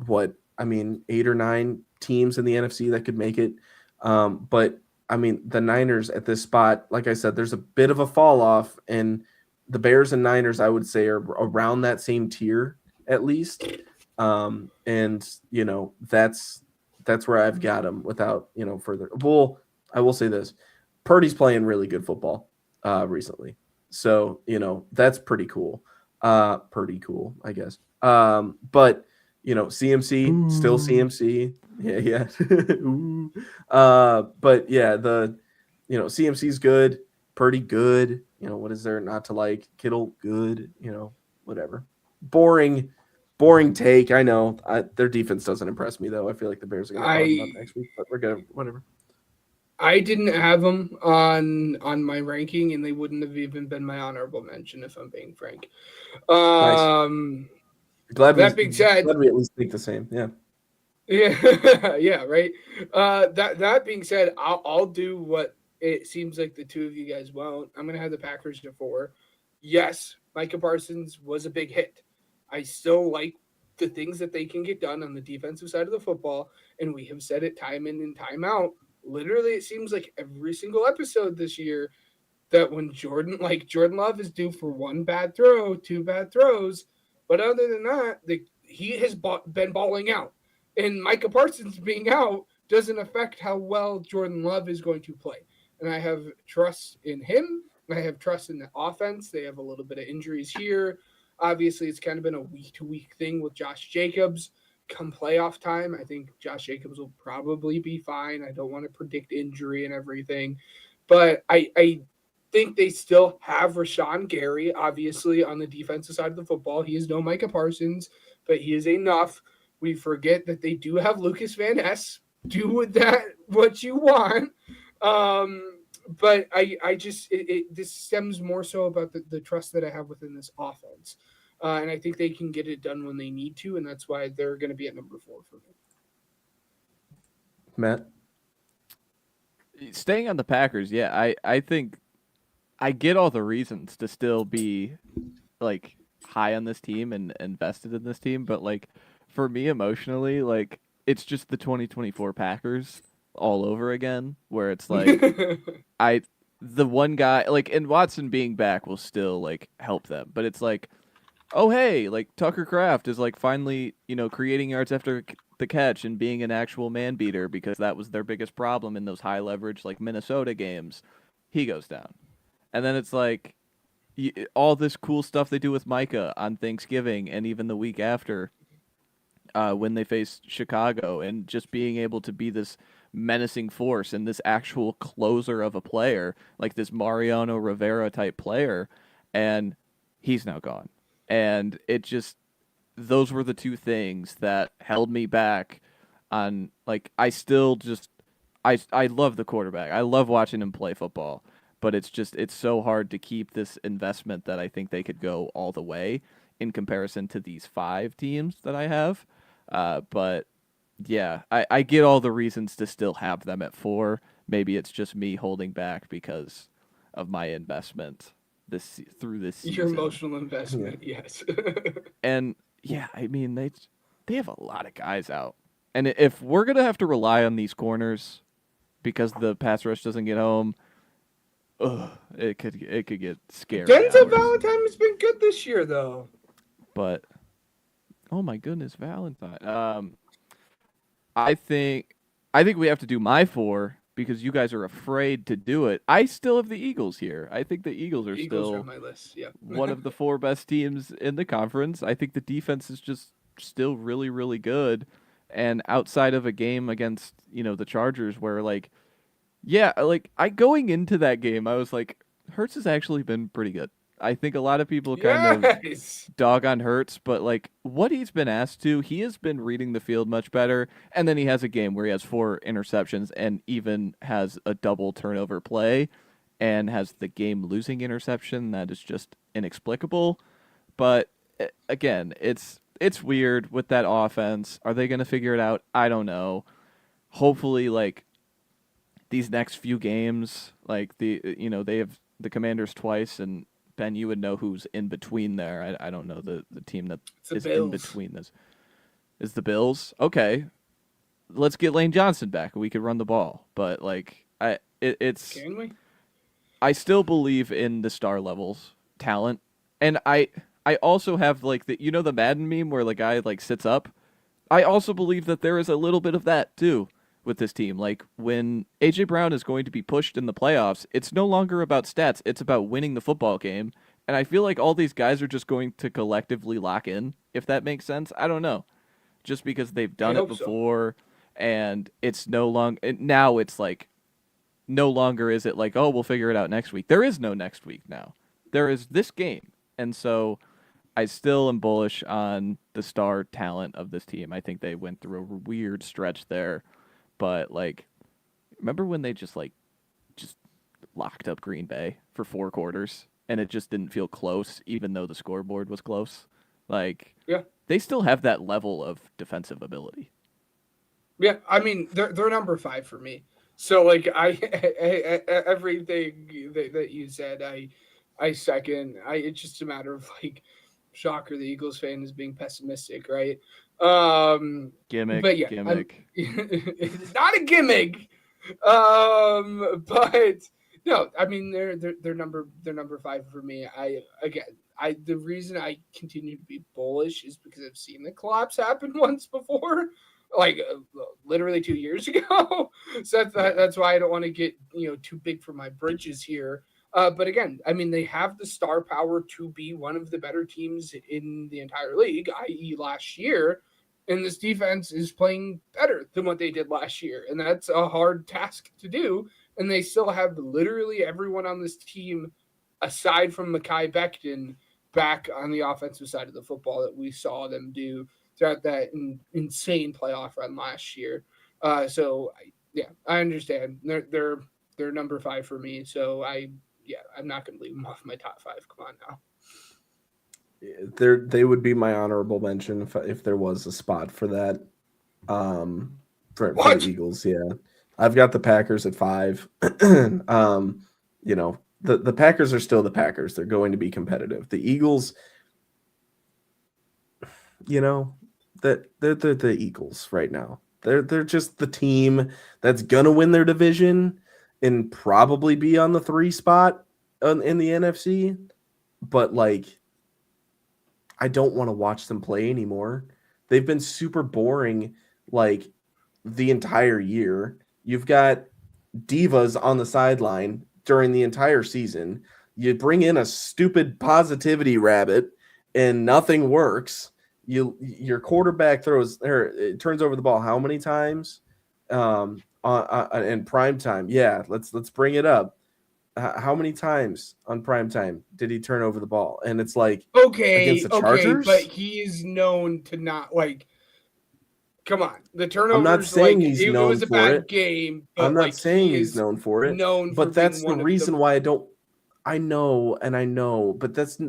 8 or 9 teams in the NFC that could make it. But I mean, the Niners at this spot, like I said, there's a bit of a fall off, and the Bears and Niners, I would say, are around that same tier at least. And that's where I've got them without, further. Well, I will say this. Purdy's playing really good football recently. So, that's pretty cool. Pretty cool, I guess. But, CMC, still CMC. Yeah. But yeah, CMC's good. Purdy good. What is there not to like? Kittle good. Whatever. Boring take. I know. Their defense doesn't impress me though. I feel like the Bears are going to bottom up next week, but we're good. Whatever. I didn't have them on my ranking, and they wouldn't have even been my honorable mention if I'm being frank. Nice. Glad that being said, glad we at least think the same. Yeah. Yeah. Yeah. Right. That being said, I'll do what it seems like the two of you guys won't. I'm going to have the Packers at 4. Yes, Micah Parsons was a big hit. I still like the things that they can get done on the defensive side of the football, and we have said it time in and time out. Literally, it seems like every single episode this year that when Jordan Love is due for 1 bad throw, 2 bad throws, but other than that, he has been balling out. And Micah Parsons being out doesn't affect how well Jordan Love is going to play. And I have trust in him. I have trust in the offense. They have a little bit of injuries here. Obviously, it's kind of been a week-to-week thing with Josh Jacobs. Come playoff time, I think Josh Jacobs will probably be fine. I don't want to predict injury and everything. But I think they still have Rashawn Gary, obviously, on the defensive side of the football. He is no Micah Parsons, but he is enough. We forget that they do have Lucas Van Ness. Do with that what you want. But I just this stems more so about the trust that I have within this offense. And I think they can get it done when they need to, and that's why they're going to be at number 4 for me. Matt? Staying on the Packers, yeah, I think I get all the reasons to still be like high on this team and invested in this team, but like for me emotionally, like it's just the 2024 Packers all over again, where it's like the one guy like, and Watson being back will still like help them, but it's like, oh hey, like Tucker Kraft is like finally, creating yards after the catch and being an actual man beater, because that was their biggest problem in those high leverage like Minnesota games. He goes down. And then it's like all this cool stuff they do with Micah on Thanksgiving and even the week after, when they face Chicago, and just being able to be this menacing force and this actual closer of a player, like this Mariano Rivera type player, and he's now gone. And it just, those were the two things that held me back on, like, I still just, I love the quarterback. I love watching him play football, but it's so hard to keep this investment that I think they could go all the way in comparison to these 5 teams that I have. But yeah, I get all the reasons to still have them at 4. Maybe it's just me holding back because of my investment through this season. Your emotional investment, yes. And yeah, I mean, they have a lot of guys out. And if we're going to have to rely on these corners because the pass rush doesn't get home, it could get scary. Denzel Valentine has been good this year, though. But oh my goodness, Valentine. I think we have to do my 4 because you guys are afraid to do it. I still have the Eagles here. I think the Eagles are still on my list. Yeah. one of the 4 best teams in the conference. I think the defense is just still really, really good. And outside of a game against, the Chargers where going into that game, I was like, Hurts has actually been pretty good. I think a lot of people kind of dog on Hurts, but like what he's been asked to, he has been reading the field much better. And then he has a game where he has 4 interceptions and even has a double turnover play and has the game losing interception. That is just inexplicable. But again, it's weird with that offense. Are they going to figure it out? I don't know. Hopefully, like these next few games, like they have the Commanders twice, and Ben, you would know who's in between there. I don't know the team that is in between this. Is the Bills? Okay, let's get Lane Johnson back. We could run the ball, but like it's. Can we? I still believe in the star levels talent, and I also have like the Madden meme where the guy like sits up. I also believe that there is a little bit of that too with this team. Like when AJ Brown is going to be pushed in the playoffs, it's no longer about stats, it's about winning the football game. And I feel like all these guys are just going to collectively lock in, if that makes sense. I don't know. Just because they've done it before, and it's now it's like no longer is it like, oh, we'll figure it out next week. There is no next week now. There is this game. And so I still am bullish on the star talent of this team. I think they went through a weird stretch there. But like, remember when they just locked up Green Bay for 4 quarters and it just didn't feel close, even though the scoreboard was close? Like, yeah, they still have that level of defensive ability. Yeah, I mean, they're number 5 for me. So like, I everything that you said, I second. It's just a matter of like, shocker, the Eagles fan is being pessimistic, right? Gimmick, but yeah, gimmick. It's not a gimmick. But no, I mean they're number 5 for me. The reason I continue to be bullish is because I've seen the collapse happen once before, like literally 2 years ago. So that's why I don't want to get too big for my britches here. But again, I mean, they have the star power to be one of the better teams in the entire league, i.e. last year. And this defense is playing better than what they did last year. And that's a hard task to do. And they still have literally everyone on this team, aside from Mekhi Becton, back on the offensive side of the football that we saw them do throughout that insane playoff run last year. I understand. They're number 5 for me. So I'm not going to leave them off my top 5. Come on now. They would be my honorable mention if there was a spot for that. For the Eagles, yeah. I've got the Packers at 5. The Packers are still the Packers. They're going to be competitive. The Eagles, that they're the Eagles right now. They're just the team that's gonna win their division and probably be on the 3 spot in the NFC. But like, I don't want to watch them play anymore. They've been super boring like the entire year. You've got divas on the sideline during the entire season. You bring in a stupid positivity rabbit and nothing works. Your quarterback turns over the ball how many times in prime time? Yeah, let's bring it up. How many times on prime time did he turn over the ball? And it's like, against the Chargers? but he is known to not like. Come on, the turnovers. I'm not saying he's it known was a for bad it. game. But I'm not saying he's known for it. Known but for that's being the one reason of why I don't. I know, but that's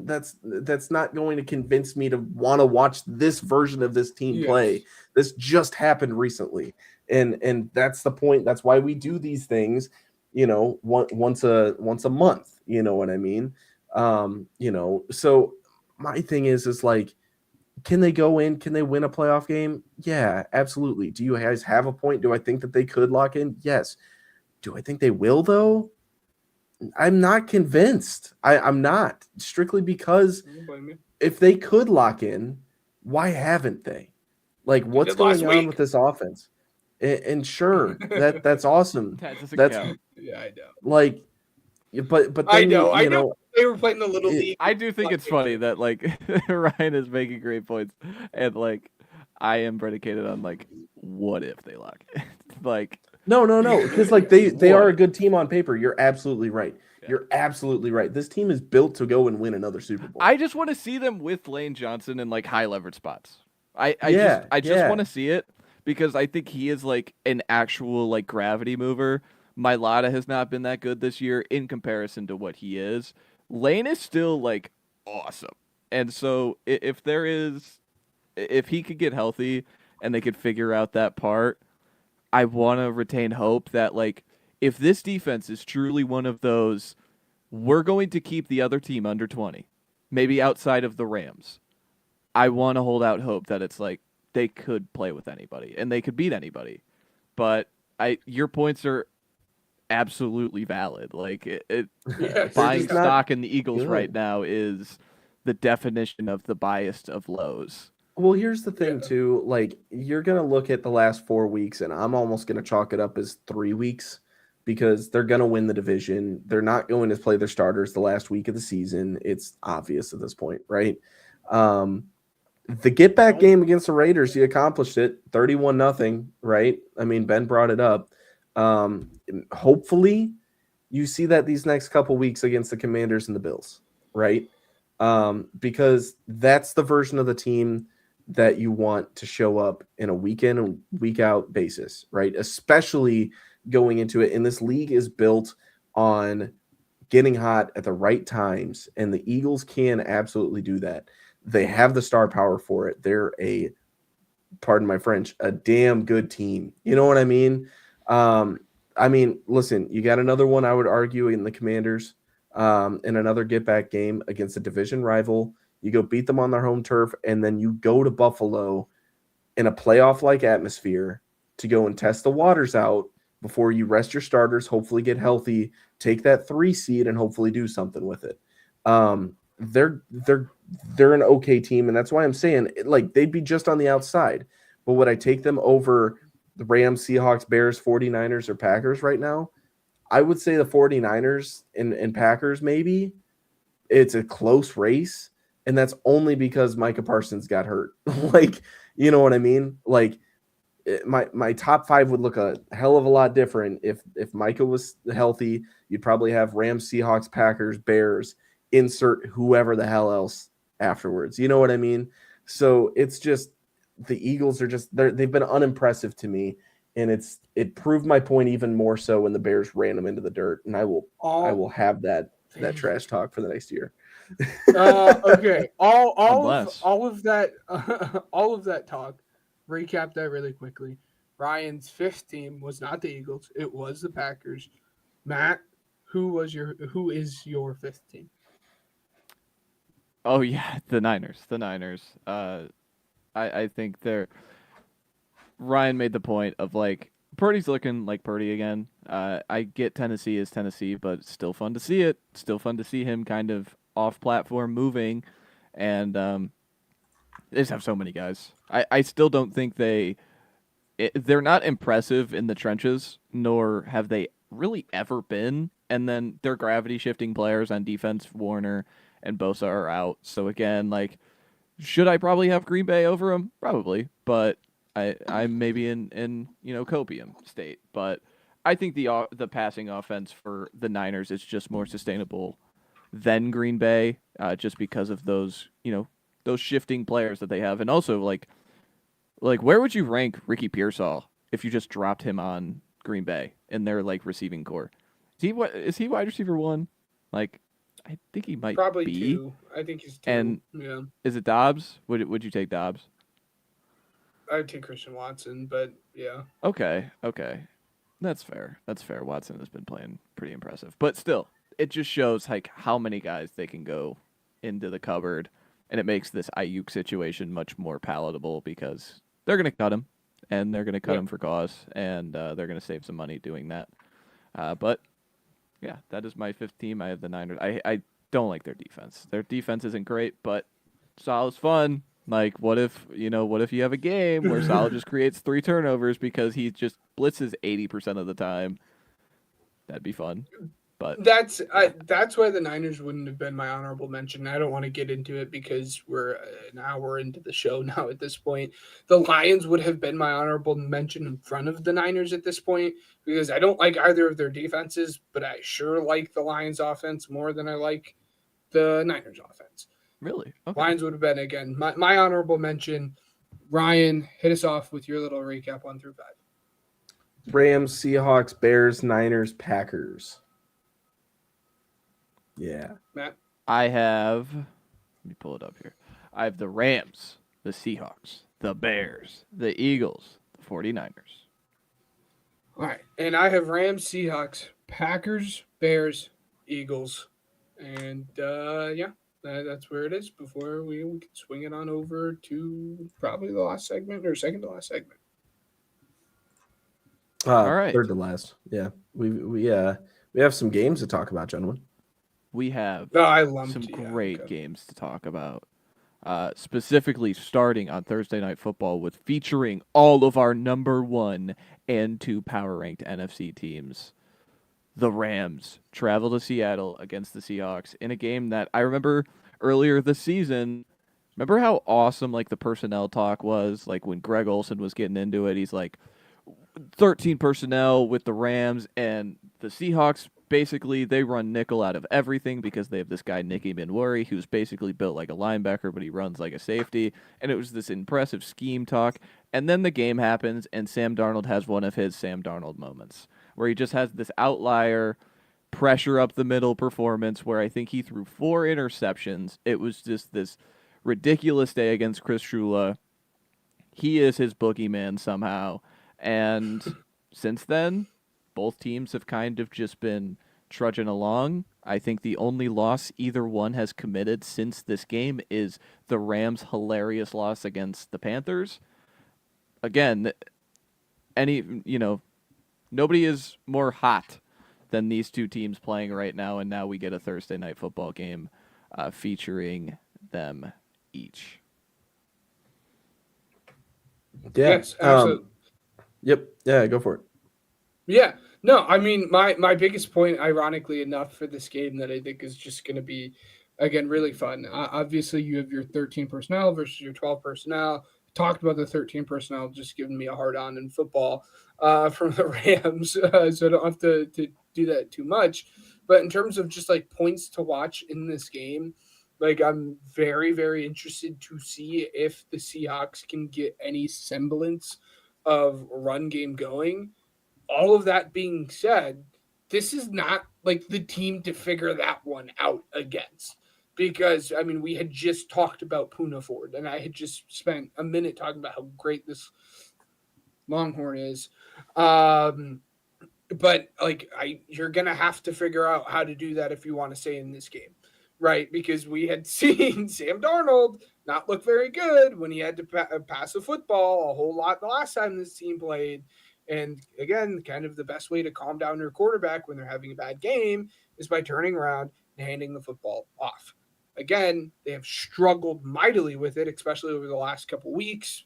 not going to convince me to want to watch this version of this team play. This just happened recently, and that's the point. That's why we do these things, once a month. You know what I mean? So my thing is like, can they go in? Can they win a playoff game? Yeah, absolutely. Do you guys have a point? Do I think that they could lock in? Yes. Do I think they will though? I'm not convinced. I'm not, strictly because if they could lock in, why haven't they? Like, what's going on with this offense? And sure, that's awesome. That doesn't That's count. Yeah, I know. like, but then I know. They were playing the little league. I do think it's funny that like Ryan is making great points, and like I am predicated on like, what if they lock it? Like. No, because like they are a good team on paper. You're absolutely right. Yeah. You're absolutely right. This team is built to go and win another Super Bowl. I just want to see them with Lane Johnson in like high leverage spots. I just want to see it because I think he is like an actual like gravity mover. Mailata has not been that good this year in comparison to what he is. Lane is still like awesome, and so if he could get healthy and they could figure out that part. I want to retain hope that, like, if this defense is truly one of those, we're going to keep the other team under 20, maybe outside of the Rams. I want to hold out hope that it's like they could play with anybody and they could beat anybody. But your points are absolutely valid. Like, buying stock in the Eagles right now is the definition of the biased of lows. Well, here's the thing, too. Like, you're going to look at the last 4 weeks, and I'm almost going to chalk it up as 3 weeks because they're going to win the division. They're not going to play their starters the last week of the season. It's obvious at this point, right? The get-back game against the Raiders, you accomplished it, 31-0, right? I mean, Ben brought it up. Hopefully, you see that these next couple weeks against the Commanders and the Bills, right? Because that's the version of the team that you want to show up in a week in and week out basis, right? Especially going into it. And this league is built on getting hot at the right times. And the Eagles can absolutely do that. They have the star power for it. They're pardon my French, a damn good team. You know what I mean? Listen, you got another one, I would argue, in the Commanders, in another get back game against a division rival. You go beat them on their home turf, and then you go to Buffalo in a playoff-like atmosphere to go and test the waters out before you rest your starters, hopefully get healthy, take that 3 seed, and hopefully do something with it. They're an okay team, and that's why I'm saying like they'd be just on the outside. But would I take them over the Rams, Seahawks, Bears, 49ers, or Packers right now? I would say the 49ers and Packers maybe. It's a close race. And that's only because Micah Parsons got hurt. Like, you know what I mean? Like, my top 5 would look a hell of a lot different if Micah was healthy. You'd probably have Rams, Seahawks, Packers, Bears, insert whoever the hell else afterwards. You know what I mean? So it's just the Eagles are just they've been unimpressive to me, and it proved my point even more so when the Bears ran them into the dirt. And I will have that trash talk for the next year. Okay. All of that talk. Recap that really quickly. Ryan's 5th team was not the Eagles; it was the Packers. Matt, who is your 5th team? Oh yeah, the Niners. I think they're Ryan made the point of like Purdy's looking like Purdy again. I get Tennessee is Tennessee, but it's still fun to see it. Still fun to see him kind of off platform moving, and they just have so many guys. I still don't think they're not impressive in the trenches, nor have they really ever been. And then their gravity shifting players on defense, Warner and Bosa, are out. So again, like, should I probably have Green Bay over them? Probably, but I'm maybe in copium state. But I think the passing offense for the Niners is just more sustainable than Green Bay, just because of those those shifting players that they have, and also like where would you rank Ricky Pearsall if you just dropped him on Green Bay in their like receiving core? Is he wide receiver 1? Like, I think he might Probably be. 2. I think he's 2. And yeah, is it Dobbs? Would you take Dobbs? I'd take Christian Watson, but yeah. Okay. That's fair. Watson has been playing pretty impressive. But still, it just shows like how many guys they can go into the cupboard, and it makes this Ayuk situation much more palatable because they're going to cut him, and they're going to cut him for cause, and they're going to save some money doing that. But yeah, that is my 5th team. I have the Niners. I don't like their defense. Their defense isn't great, but Saleh's fun. Like, what if you have a game where Saleh just creates 3 turnovers because he just blitzes 80% of the time? That'd be fun. But that's why the Niners wouldn't have been my honorable mention. I don't want to get into it because we're an hour into the show now at this point. The Lions would have been my honorable mention in front of the Niners at this point because I don't like either of their defenses, but I sure like the Lions offense more than I like the Niners offense. Really? Okay. Lions would have been, again, my honorable mention. Ryan, hit us off with your little recap 1 through 5. Rams, Seahawks, Bears, Niners, Packers. Yeah. Matt? I have, let me pull it up here. I have the Rams, the Seahawks, the Bears, the Eagles, the 49ers. All right. And I have Rams, Seahawks, Packers, Bears, Eagles. And that's where it is before we can swing it on over to probably the last segment or second to last segment. All right. Third to last. Yeah. We have some games to talk about, gentlemen. We have some great games to talk about. Specifically starting on Thursday Night Football with featuring all of our number 1 and 2 power ranked NFC teams. The Rams travel to Seattle against the Seahawks in a game that I remember earlier this season. Remember how awesome like the personnel talk was? Like when Greg Olsen was getting into it, he's like 13 personnel with the Rams, and the Seahawks basically they run nickel out of everything because they have this guy Nicky Minwari who's basically built like a linebacker, but he runs like a safety. And it was this impressive scheme talk. And then the game happens, and Sam Darnold has one of his Sam Darnold moments where he just has this outlier pressure up the middle performance where I think he threw 4 interceptions. It was just this ridiculous day against Chris Shula. He is his boogeyman somehow. And since then, both teams have kind of just been trudging along. I think the only loss either one has committed since this game is the Rams' hilarious loss against the Panthers. Again, nobody is more hot than these two teams playing right now, and now we get a Thursday Night Football game featuring them each. Yeah. Yes, absolutely. Yep. Yeah, go for it. Yeah. No, I mean, my biggest point, ironically enough, for this game that I think is just going to be, again, really fun. Obviously, you have your 13 personnel versus your 12 personnel. Talked about the 13 personnel just giving me a hard on in football from the Rams, so I don't have to do that too much. But in terms of just like points to watch in this game, like I'm very, very interested to see if the Seahawks can get any semblance of run game going. All of that being said, this is not like the team to figure that one out against. Because, I mean, we had just talked about Poona Ford, and I had just spent a minute talking about how great this Longhorn is. But, like, you're going to have to figure out how to do that if you want to stay in this game. right? Because we had seen Sam Darnold not look very good when he had to pass the football a whole lot the last time this team played. And again, kind of the best way to calm down your quarterback when they're having a bad game is by turning around and handing the football off. Again, they have struggled mightily with it, especially over the last couple weeks.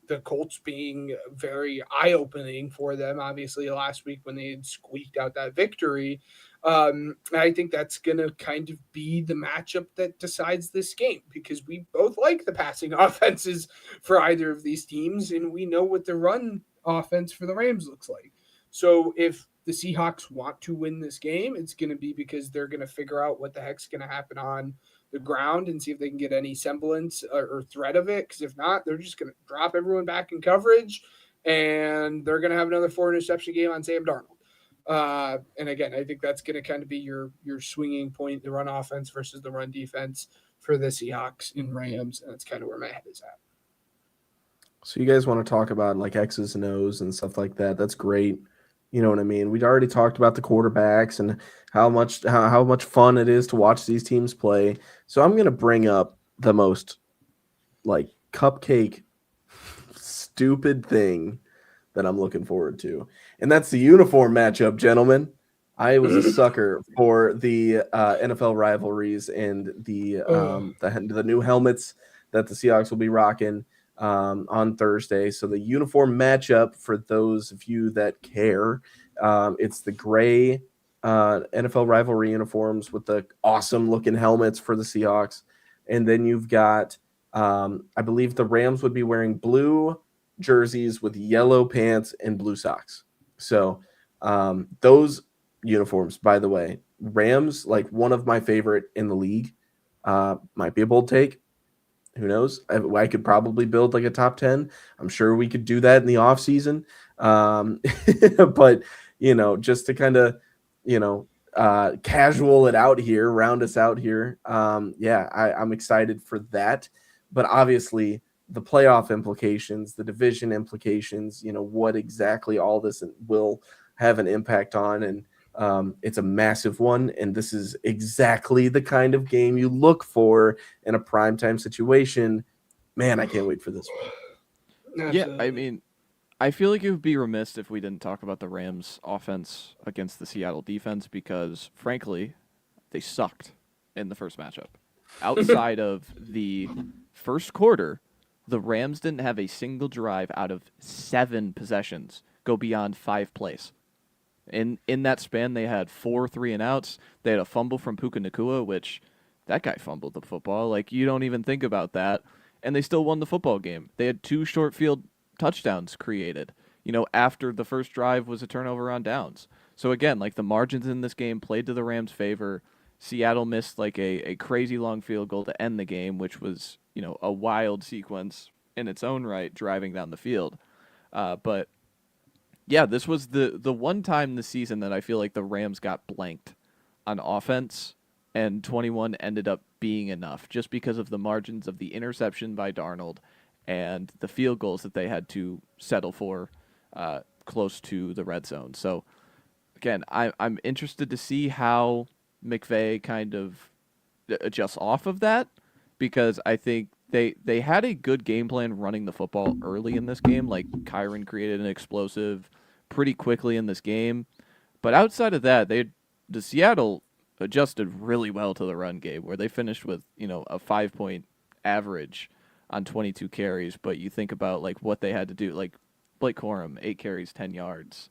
The Colts being very eye-opening for them, obviously, last week when they had squeaked out that victory. I think that's going to kind of be the matchup that decides this game because we both like the passing offenses for either of these teams, and we know what the run offense for the Rams looks like. So if the Seahawks want to win this game, it's going to be because they're going to figure out what the heck's going to happen on the ground and see if they can get any semblance or threat of it. Because if not, they're just going to drop everyone back in coverage, and they're going to have another 4-interception game on Sam Darnold. And again, I think that's going to kind of be your swinging point, the run offense versus the run defense for the Seahawks and Rams, and that's kind of where my head is at. So you guys want to talk about like X's and O's and stuff like that? That's great. You know what I mean? We'd already talked about the quarterbacks and how much fun it is to watch these teams play. So I'm going to bring up the most like cupcake stupid thing that I'm looking forward to. And that's the uniform matchup, gentlemen. I was a sucker for the NFL rivalries and the new helmets that the Seahawks will be rocking on Thursday. So the uniform matchup, for those of you that care, it's the gray NFL rivalry uniforms with the awesome looking helmets for the Seahawks. And then you've got, I believe the Rams would be wearing blue jerseys with yellow pants and blue socks. So those uniforms, by the way, Rams, like one of my favorite in the league, might be a bold take. Who knows? I could probably build like a top 10. I'm sure we could do that in the off season. But, just to kind of, casual it out here, round us out here. I'm excited for that. But obviously the playoff implications, the division implications, what exactly all this will have an impact on. And it's a massive one, and this is exactly the kind of game you look for in a primetime situation. Man, I can't wait for this one. Absolutely. Yeah, I mean, I feel like it would be remiss if we didn't talk about the Rams' offense against the Seattle defense because, frankly, they sucked in the first matchup. Outside of the first quarter, the Rams didn't have a single drive out of 7 possessions go beyond 5 plays. In that span, they had 4 3-and-outs. They had a fumble from Puka Nacua, which that guy fumbled the football. Like, you don't even think about that. And they still won the football game. They had 2 short field touchdowns created, after the first drive was a turnover on downs. So, again, like the margins in this game played to the Rams' favor. Seattle missed like a crazy long field goal to end the game, which was, a wild sequence in its own right, driving down the field. But yeah, this was the one time this season that I feel like the Rams got blanked on offense, and 21 ended up being enough just because of the margins of the interception by Darnold and the field goals that they had to settle for close to the red zone. So, again, I'm interested to see how McVay kind of adjusts off of that because I think they had a good game plan running the football early in this game. Like, Kyron created an explosive pretty quickly in this game. But outside of that, the Seattle adjusted really well to the run game, where they finished with, a 5-point average on 22 carries. But you think about, like, what they had to do. Like, Blake Corum, 8 carries, 10 yards,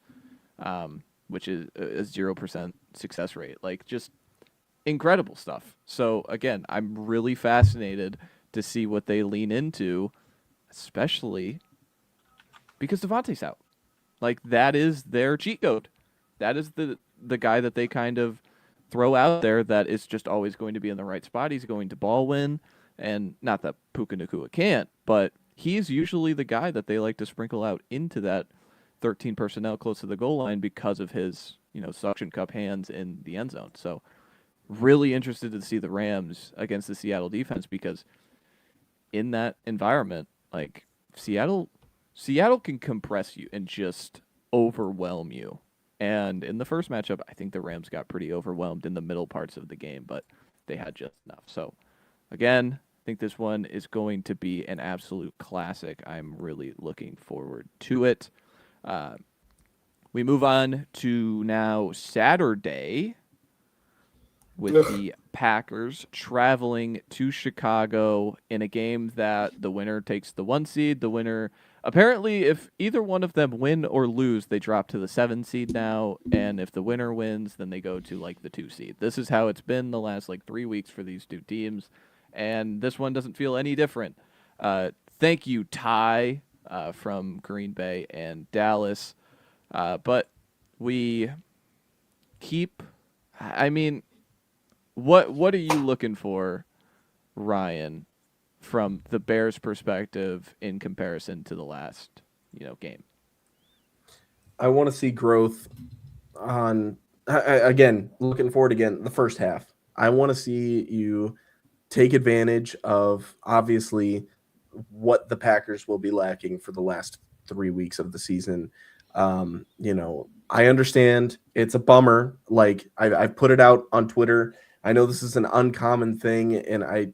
which is a 0% success rate. Like, just incredible stuff. So, again, I'm really fascinated to see what they lean into, especially because Devontae's out. Like, that is their cheat code. That is the guy that they kind of throw out there that is just always going to be in the right spot. He's going to ball win, and not that Puka Nacua can't, but he's usually the guy that they like to sprinkle out into that 13 personnel close to the goal line because of his, suction cup hands in the end zone. So really interested to see the Rams against the Seattle defense because in that environment, like Seattle can compress you and just overwhelm you. And in the first matchup, I think the Rams got pretty overwhelmed in the middle parts of the game, but they had just enough. So, again, I think this one is going to be an absolute classic. I'm really looking forward to it. We move on to now Saturday with the Packers traveling to Chicago in a game that the winner takes the 1 seed. The winner, apparently, if either one of them win or lose, they drop to the 7 seed now. And if the winner wins, then they go to like the 2 seed. This is how it's been the last 3 weeks for these two teams. And this one doesn't feel any different. Thank you, Ty, from Green Bay and Dallas. But we keep, what are you looking for, Ryan, from the Bears' perspective in comparison to the last, game? I want to see growth on, again, looking forward again, the first half. I want to see you take advantage of, obviously, what the Packers will be lacking for the last 3 weeks of the season. I understand it's a bummer. I've put it out on Twitter. I know this is an uncommon thing, and I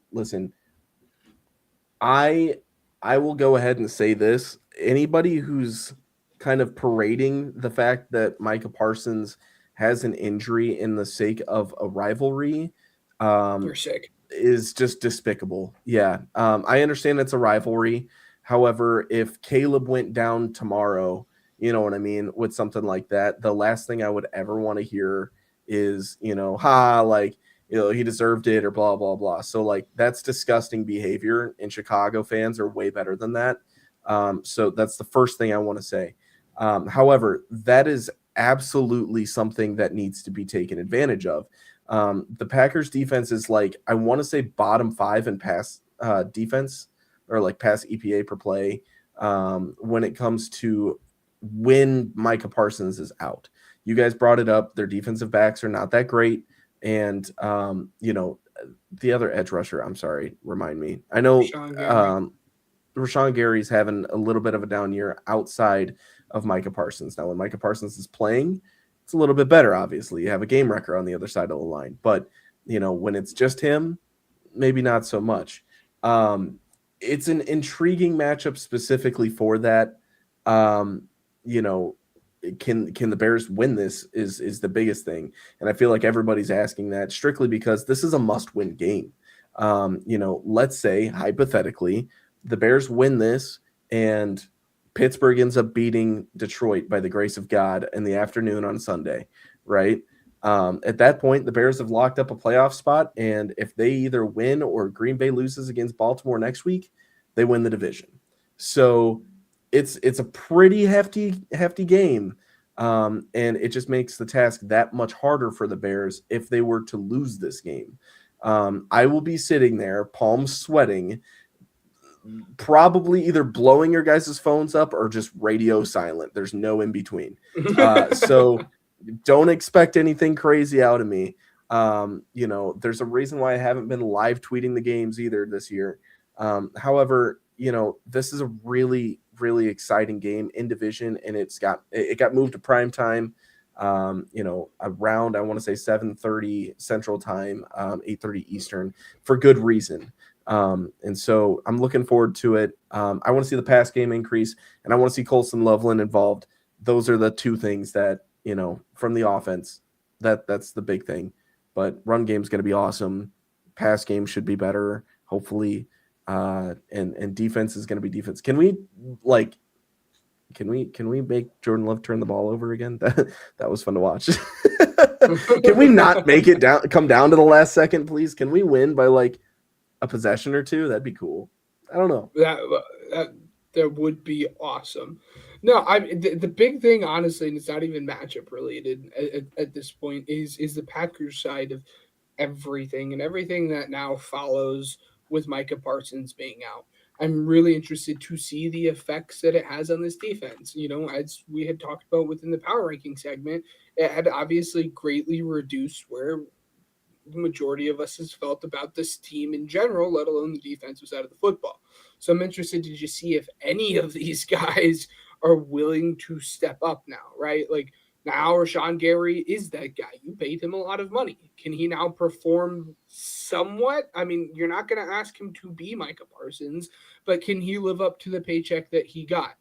will go ahead and say this. Anybody who's kind of parading the fact that Micah Parsons has an injury in the sake of a rivalry You're sick. is just despicable. Yeah. I understand it's a rivalry. However, if Caleb went down tomorrow, you know what I mean, with something like that, the last thing I would ever want to hear is, he deserved it or blah, blah, blah. So that's disgusting behavior, and Chicago fans are way better than that. So that's the first thing I want to say. However, that is absolutely something that needs to be taken advantage of. The Packers defense is I want to say bottom 5 in pass defense, or pass EPA per play, when it comes to when Micah Parsons is out. You guys brought it up. Their defensive backs are not that great. And, the other edge rusher, I'm sorry, remind me. I know Rashawn Gary's having a little bit of a down year outside of Micah Parsons. Now, when Micah Parsons is playing, it's a little bit better, obviously. You have a game wrecker on the other side of the line. But, when it's just him, maybe not so much. It's an intriguing matchup specifically for that. Can the Bears win this is the biggest thing. And I feel like everybody's asking that strictly because this is a must-win game. Let's say, hypothetically, the Bears win this and Pittsburgh ends up beating Detroit by the grace of God in the afternoon on Sunday, right? At that point, the Bears have locked up a playoff spot, and if they either win or Green Bay loses against Baltimore next week, they win the division. So it's a pretty hefty game, and it just makes the task that much harder for the Bears if they were to lose this game. I will be sitting there, palms sweating, probably either blowing your guys' phones up or just radio silent. There's no in between. So don't expect anything crazy out of me. There's a reason why I haven't been live tweeting the games either this year. However, this is a really, really exciting game in division, and it got moved to prime time, around, I want to say 7:30 Central Time, 8:30 Eastern, for good reason. And so I'm looking forward to it. I want to see the pass game increase, and I want to see Colson Loveland involved. Those are the two things that, from the offense, that's the big thing. But run game's going to be awesome. Pass game should be better, hopefully. And defense is going to be defense. Can we make Jordan Love turn the ball over again? That was fun to watch. Can we not make it come down to the last second, please? Can we win by a possession or two? That'd be cool. I don't know. That would be awesome. No, the big thing, honestly, and it's not even matchup related at this point, is the Packers side of everything and everything that now follows with Micah Parsons being out. I'm really interested to see the effects that it has on this defense. As we had talked about within the power ranking segment, it had obviously greatly reduced where the majority of us has felt about this team in general, let alone the defensive side of the football. So I'm interested to just see if any of these guys are willing to step up now, right? Now Rashawn Gary is that guy. You paid him a lot of money. Can he now perform somewhat? I mean, you're not going to ask him to be Micah Parsons, but can he live up to the paycheck that he got?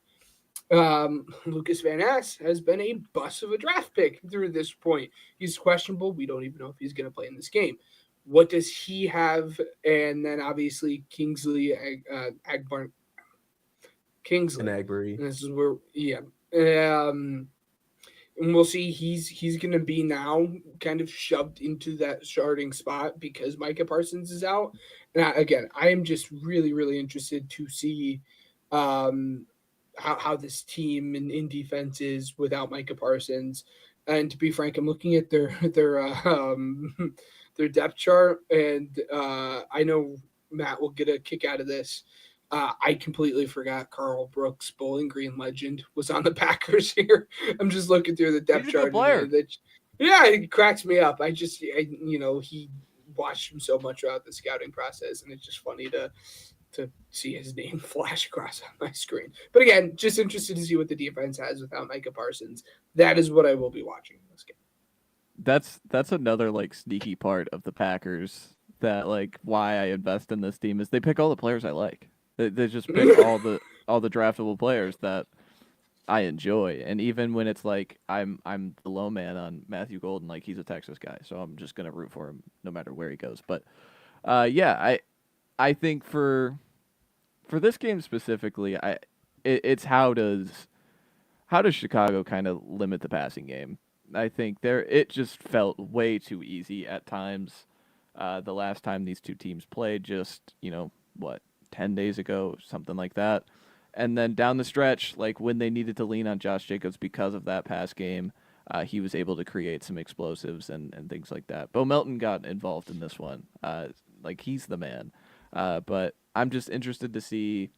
Lucas Van Ness has been a bust of a draft pick through this point. He's questionable. We don't even know if he's going to play in this game. What does he have? And then obviously Kingsley Agbar. Kingsley. And Agbury. This is where, yeah. And we'll see. He's going to be now kind of shoved into that starting spot because Micah Parsons is out. And I am just really, really interested to see how this team in defense is without Micah Parsons. And to be frank, I'm looking at their depth chart, and I know Matt will get a kick out of this. I completely forgot Carl Brooks, Bowling Green legend, was on the Packers here. I'm just looking through the depth chart. It cracks me up. He watched him so much throughout the scouting process, and it's just funny to see his name flash across on my screen. But again, just interested to see what the defense has without Micah Parsons. That is what I will be watching in this game. That's another like sneaky part of the Packers that like why I invest in this team is they pick all the players I like. They just pick all the draftable players that I enjoy, and even when it's like I'm the low man on Matthew Golden, like he's a Texas guy, so I'm just gonna root for him no matter where he goes. But I think for this game specifically, it's how does Chicago kind of limit the passing game? I think it just felt way too easy at times. The last time these two teams played, just 10 days ago, something like that. And then down the stretch, like when they needed to lean on Josh Jacobs because of that pass game, he was able to create some explosives and things like that. Bo Melton got involved in this one. Like he's the man. But I'm just interested to see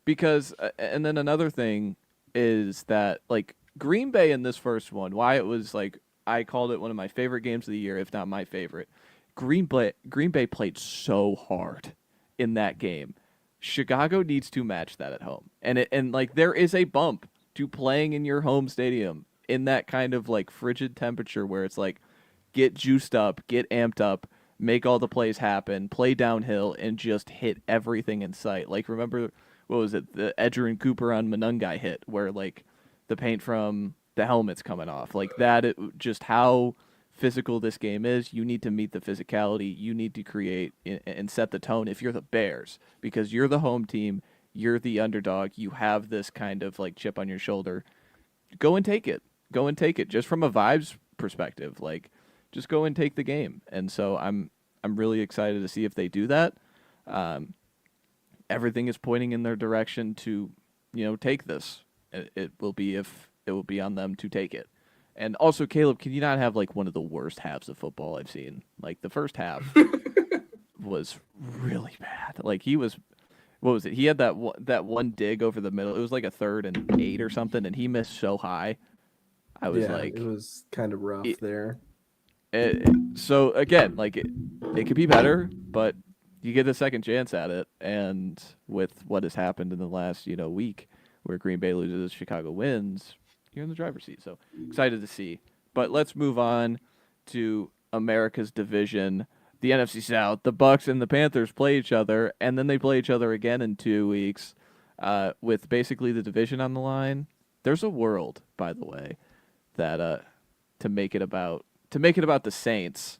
because, and then another thing is that like Green Bay in this first one, why it was like, I called it one of my favorite games of the year, if not my favorite. Green Bay played so hard in that game. Chicago needs to match that at home. And like there is a bump to playing in your home stadium in that kind of like frigid temperature where it's like get juiced up, get amped up, make all the plays happen, play downhill and just hit everything in sight. Like remember what was it? The Edgerrin Cooper on Monungai hit where like the paint from the helmet's coming off. Like that just how physical this game is. You need to meet the physicality. You need to create and set the tone if you're the Bears because you're the home team. You're the underdog. You have this kind of like chip on your shoulder. Go and take it. Go and take it. Just from a vibes perspective, like just go and take the game. And so I'm really excited to see if they do that. Everything is pointing in their direction to, take this. It will be on them to take it. And also, Caleb, can you not have like one of the worst halves of football I've seen? Like the first half was really bad. Like what was it? He had that one dig over the middle. It was like a 3rd and 8 or something, and he missed so high. I was like, it was kind of rough there. So again, like it could be better, but you get a second chance at it. And with what has happened in the last week, where Green Bay loses, Chicago wins. You're in the driver's seat, so excited to see. But let's move on to America's division, the NFC South. The Bucs and the Panthers play each other, and then they play each other again in 2 weeks, with basically the division on the line. There's a world, by the way, that to make it about the Saints.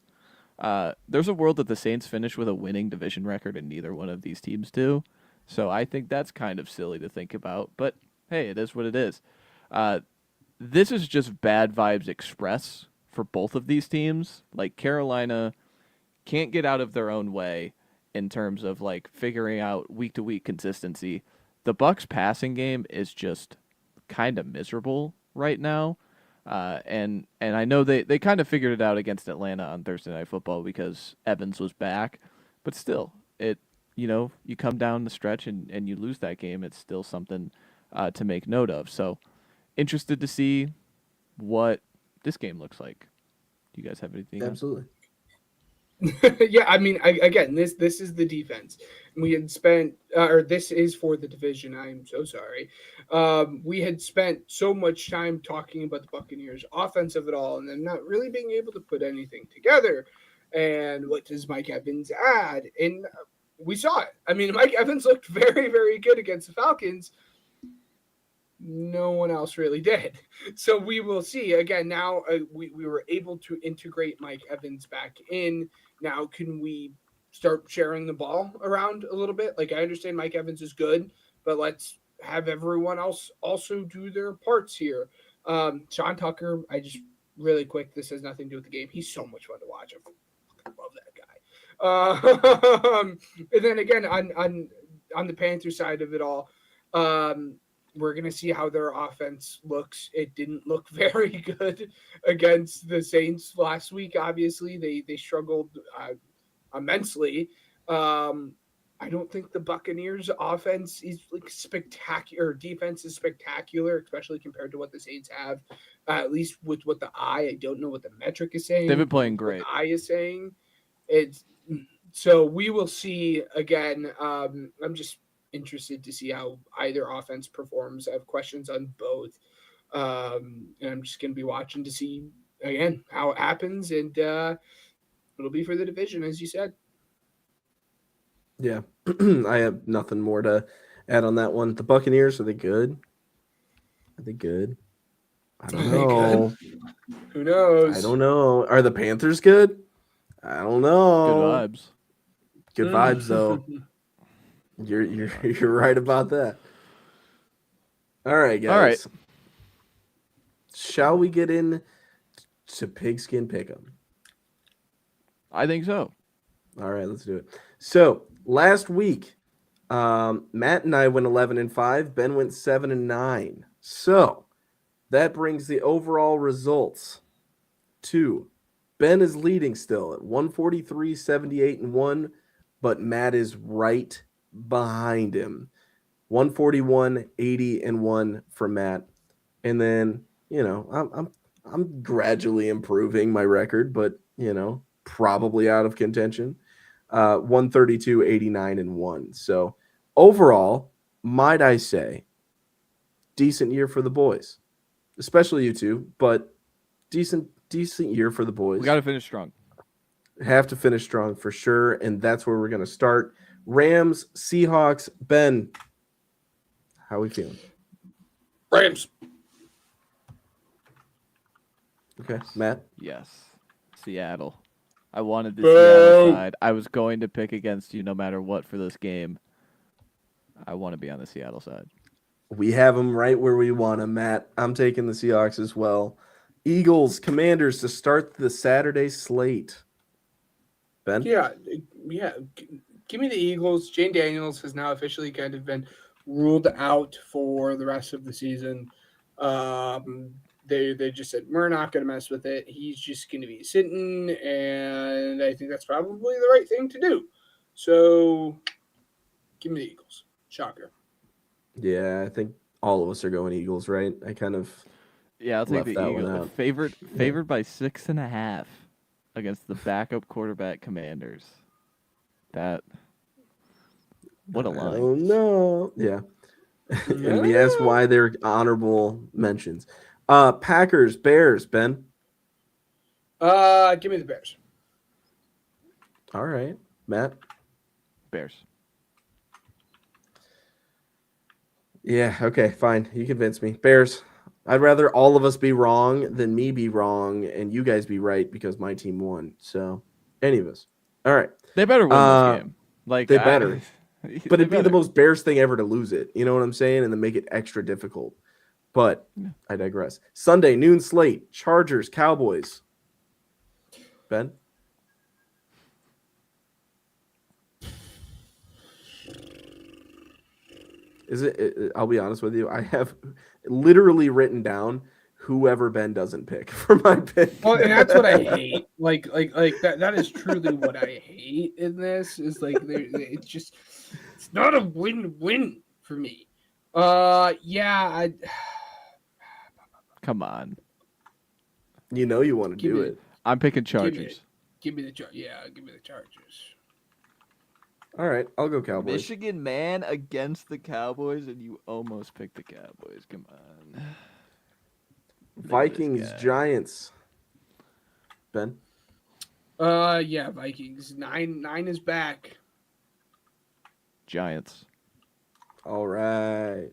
There's a world that the Saints finish with a winning division record, and neither one of these teams do. So I think that's kind of silly to think about, but hey, it is what it is. This is just bad vibes express for both of these teams. Like Carolina can't get out of their own way in terms of like figuring out week to week consistency. The Bucs passing game is just kind of miserable right now. And I know they kind of figured it out against Atlanta on Thursday Night Football because Evans was back, but still you come down the stretch and you lose that game. It's still something to make note of. So interested to see what this game looks like. Do you guys have anything? Absolutely. Yeah, I mean, again, this is the defense. We had spent, or this is for the division. I'm so sorry. We had spent so much time talking about the Buccaneers' offense of it all, and then not really being able to put anything together. And what does Mike Evans add? And we saw it. I mean, Mike Evans looked very, very good against the Falcons. No one else really did. So we will see. Again, now we were able to integrate Mike Evans back in. Now, can we start sharing the ball around a little bit? Like, I understand Mike Evans is good, but let's have everyone else also do their parts here. Sean Tucker, I just really quick, this has nothing to do with the game. He's so much fun to watch. I love that guy. And then again, on the Panther side of it all, we're going to see how their offense looks. It didn't look very good against the Saints last week. Obviously, they struggled immensely. I don't think the Buccaneers offense is like spectacular. Defense is spectacular, especially compared to what the Saints have, at least with what the eye. I don't know what the metric is saying. They've been playing great. What the eye is saying. So we will see again. I'm just interested to see how either offense performs. I have questions on both. And I'm just going to be watching to see, again, how it happens. And it'll be for the division, as you said. Yeah. I have nothing more to add on that one. The Buccaneers, are they good? Are they good? I don't know. Who knows? I don't know. Are the Panthers good? I don't know. Good vibes. Good vibes, though. You're right about that. All right, guys. All right. Shall we get in to Pigskin Pick'em? I think so. All right, let's do it. So last week, Matt and I went 11-5. Ben went 7-9. So that brings the overall results to Ben is leading still at 143, 78-1, but Matt is right behind him. 141, 80-1 for Matt. And then, I'm gradually improving my record, but probably out of contention. 132, 89-1. So overall, might I say, decent year for the boys. Especially you two, but decent year for the boys. We got to finish strong. Have to finish strong for sure, and that's where we're going to start. Rams, Seahawks. Ben, how are we feeling? Rams. Okay, Matt? Yes. Seattle. I wanted the Boo. Seattle side. I was going to pick against you no matter what for this game. I want to be on the Seattle side. We have them right where we want them, Matt. I'm taking the Seahawks as well. Eagles, Commanders to start the Saturday slate. Ben? Yeah. Give me the Eagles. Jane Daniels has now officially kind of been ruled out for the rest of the season. They just said, we're not going to mess with it. He's just going to be sitting, and I think that's probably the right thing to do. So give me the Eagles. Shocker. Yeah, I think all of us are going Eagles, right? I kind of I'll take the that one Eagles. out. Favored by 6.5 against the backup quarterback Commanders. What a line. Oh, no. Yeah. And we asked why they're honorable mentions. Packers, Bears, Ben. Give me the Bears. All right. Matt? Bears. Yeah, okay, fine. You convinced me. Bears. I'd rather all of us be wrong than me be wrong and you guys be right because my team won. So, any of us. All right. They better win this game. They better. But it'd be the most Bears thing ever to lose it. You know what I'm saying? And then make it extra difficult. But I digress. Sunday, noon slate. Chargers, Cowboys. Ben? I'll be honest with you. I have literally written down whoever Ben doesn't pick for my pick. Well, and that's what I hate. Like that is truly what I hate in this is like it's not a win-win for me. Come on. You know you want to do it. I'm picking Chargers. Give me the Chargers. All right, I'll go Cowboys. Michigan man against the Cowboys, and you almost picked the Cowboys. Come on. Look at this Vikings, guy. Giants. Ben? Yeah, Vikings. 9 is back. Giants. All right.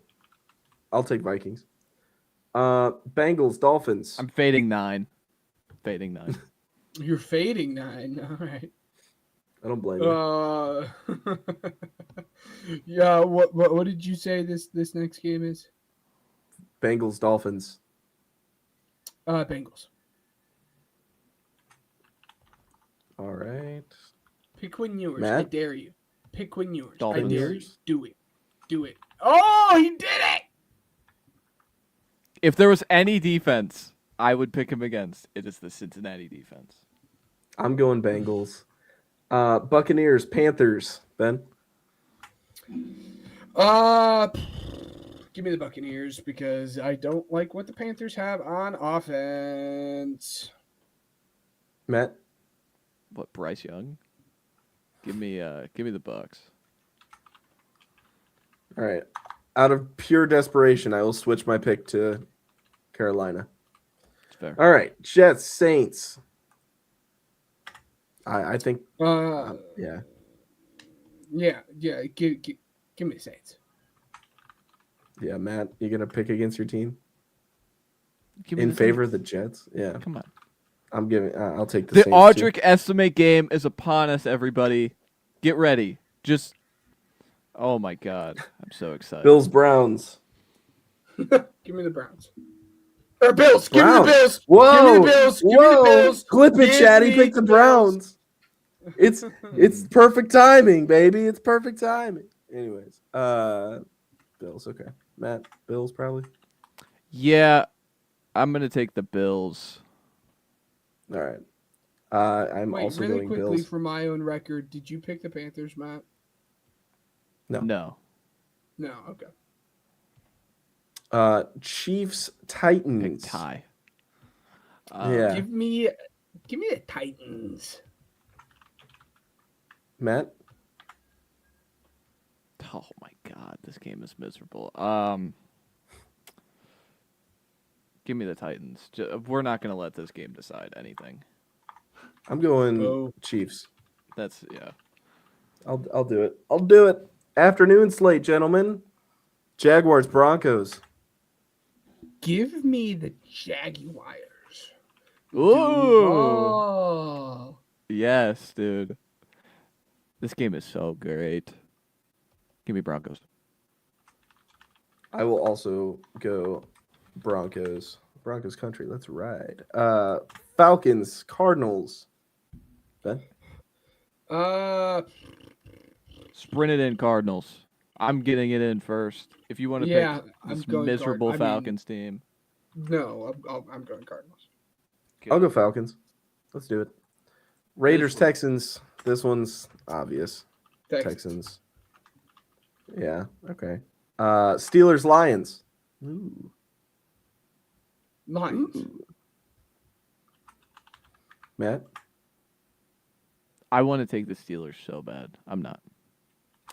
I'll take Vikings. Bengals, Dolphins. I'm fading 9. Fading 9. You're fading 9. All right. I don't blame you. Yeah. What did you say this next game is? Bengals, Dolphins. Bengals. All right. Pick Quinn Ewers. Matt? I dare you. Pick Quinn Ewers. Dolphins. I dare you. Do it. Do it. Oh, he did it! If there was any defense I would pick him against, it is the Cincinnati defense. I'm going Bengals. Buccaneers, Panthers. Ben? Give me the Buccaneers because I don't like what the Panthers have on offense. Matt? What, Bryce Young? Give me the Bucks. All right. Out of pure desperation, I will switch my pick to Carolina. It's fair. All right. Jets, Saints. I think, yeah. Yeah. Give me the Saints. Yeah, Matt, you going to pick against your team? Give me In the favor of Saints. the Jets? Yeah. Come on. I'm giving, I'll take the The Saints. Audric estimate game is upon us, everybody. Get ready. Just, oh my God. I'm so excited. Bills, Browns. Give me the Browns. Or Bills. Give Browns. me the Bills. Whoa. Give me the Bills. Give me the Bills. Clip it, Give Chad. He me picked the Bills. Browns. It's perfect timing, baby. It's perfect timing. Anyways, Bills. Okay, Matt. Bills probably. Yeah, I'm gonna take the Bills. All right. I'm Wait, also really going quickly Bills. for my own record, did you pick the Panthers, Matt? No. No. Okay. Chiefs, Pick Titans. tie. Yeah, Give me the Titans. Matt. Oh my God, this game is miserable. Give me the Titans. We're not gonna let this game decide anything. I'm going Oh. Chiefs. That's yeah. I'll do it. I'll do it. Afternoon slate, gentlemen. Jaguars, Broncos. Give me the Jaguars. Ooh. Oh. Yes, dude. This game is so great. Give me Broncos. I will also go Broncos. Broncos country. Let's ride. Falcons, Cardinals. Ben? Sprint it in, Cardinals. I'm getting it in first. If you want to Yeah, pick I'm this going miserable I mean, Falcons team, No, I'm going Cardinals. I'll go Falcons. Let's do it. Raiders, This one. Texans. This one's obvious. Texans. Texans. Yeah. Okay. Steelers, Lions. Ooh. Lions. Ooh. Matt. I want to take the Steelers so bad. I'm not.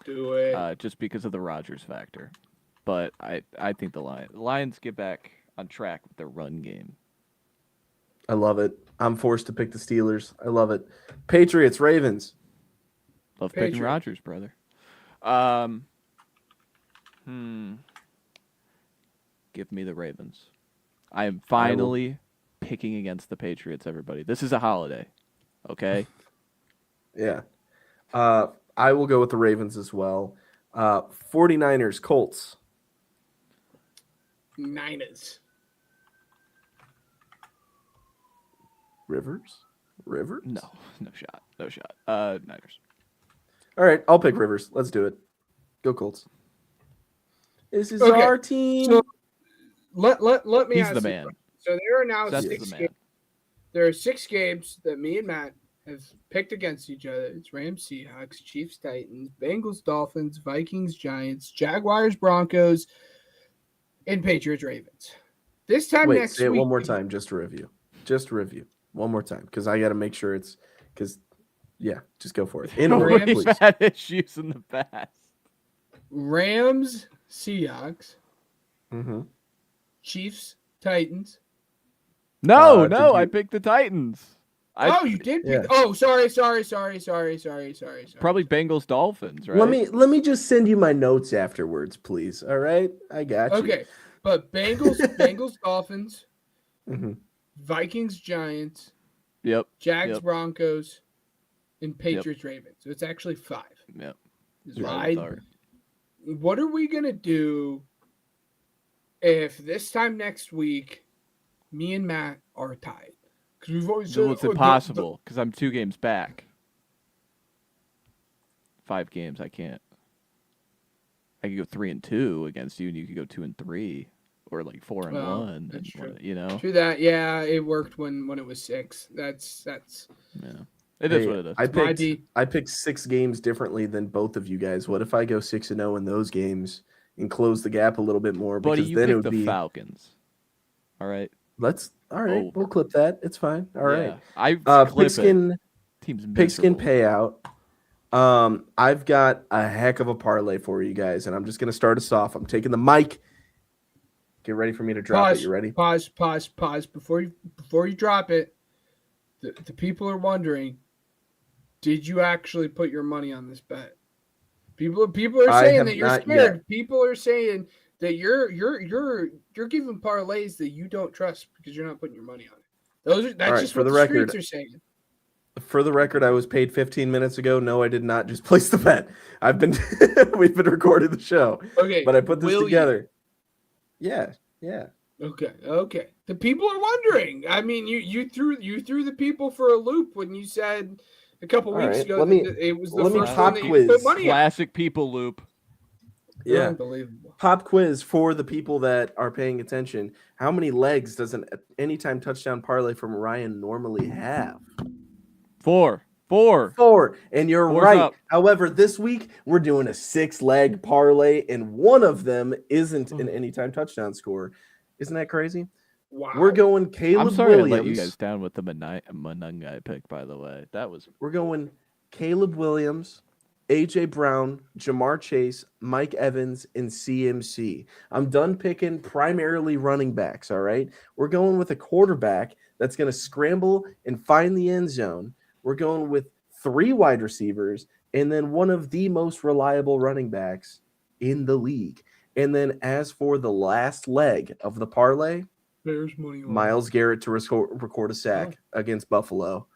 Do it. Just because of the Rodgers factor. But I think the Lions get back on track with their run game. I love it. I'm forced to pick the Steelers. I love it. Patriots, Ravens. Love picking Patriots. Rodgers, brother. Give me the Ravens. I am finally picking against the Patriots, everybody. This is a holiday. Okay? Yeah. I will go with the Ravens as well. 49ers, Colts. Niners. Rivers? No shot. Niners. All right, I'll pick Rivers. Let's do it. Go Colts. This is Okay, our team. So let me He's ask the you a man. question. So there are now Seth's 6 the man. games. There are 6 games that me and Matt have picked against each other. It's Rams, Seahawks, Chiefs, Titans, Bengals, Dolphins, Vikings, Giants, Jaguars, Broncos, and Patriots, Ravens. This time Wait, next say it week. one more time just to review. Just to review. One more time, because I got to make sure it's Because, yeah, just go for it. In Rams- order, We've please. had issues in the past. Rams, Seahawks, Mm-hmm. Chiefs, Titans. No, did I you- picked the Titans. You did. yeah. Oh, sorry. Probably Bengals Dolphins, right? Let me just send you my notes afterwards, please. All right, I got you. Okay, but Bengals, Dolphins, Mm-hmm. Vikings, Giants, Yep. Jags, Yep. Broncos, and Patriots, Ravens. So it's actually 5. Yep. It's Right right. with our- What are we gonna do if this time next week, me and Matt are tied? Because we've always Well, it's impossible because I'm 2 games back. 5 games, I can't. I could go 3-2 against you, and you could go 2-3, or like 4-1. Well, and that's true. You know, True that. Yeah, it worked when it was 6. That's yeah, it is what it is. I picked 6 games differently than both of you guys. What if I go 6-0 in those games and close the gap a little bit more? Buddy, Because you then it picked would the be Falcons. All right. all right. Oh. We'll clip that. It's fine. All right. I clip Pigskin it. Team's pigskin miserable. payout. I've got a heck of a parlay for you guys, and I'm just gonna start us off. I'm taking the mic. Get ready for me to drop it. You ready? Pause. Before you drop it, the people are wondering, did you actually put your money on this bet? People are I saying have that you're not scared. yet. People are saying that you're giving parlays that you don't trust because you're not putting your monny on it. That's All right, just for what the the record- streets are saying. For the record, I was paid 15 minutes ago. No, I did not just place the bet. We've been recording the show, Okay, but I put this will you? together. Yeah. Okay. The people are wondering. I mean, you threw the people for a loop when you said a couple All weeks right, ago let me- that it was the let me first pop one that quiz. you put money on. Classic people loop. Yeah. Unbelievable. Pop quiz for the people that are paying attention. How many legs does an anytime touchdown parlay from Ryan normally have? 4. 4. And you're Four's right. up. However, this week we're doing a 6-leg parlay, and one of them isn't an anytime touchdown score. Isn't that crazy? Wow. We're going Caleb I'm sorry Williams. to let you guys down with the Monungai pick, by the way. That was We're going Caleb Williams, AJ Brown, Jamar Chase, Mike Evans, and CMC. I'm done picking primarily running backs, all right? We're going with a quarterback that's going to scramble and find the end zone. We're going with 3 wide receivers and then one of the most reliable running backs in the league. And then as for the last leg of the parlay, Bears money line. Myles Garrett to record a sack against Buffalo.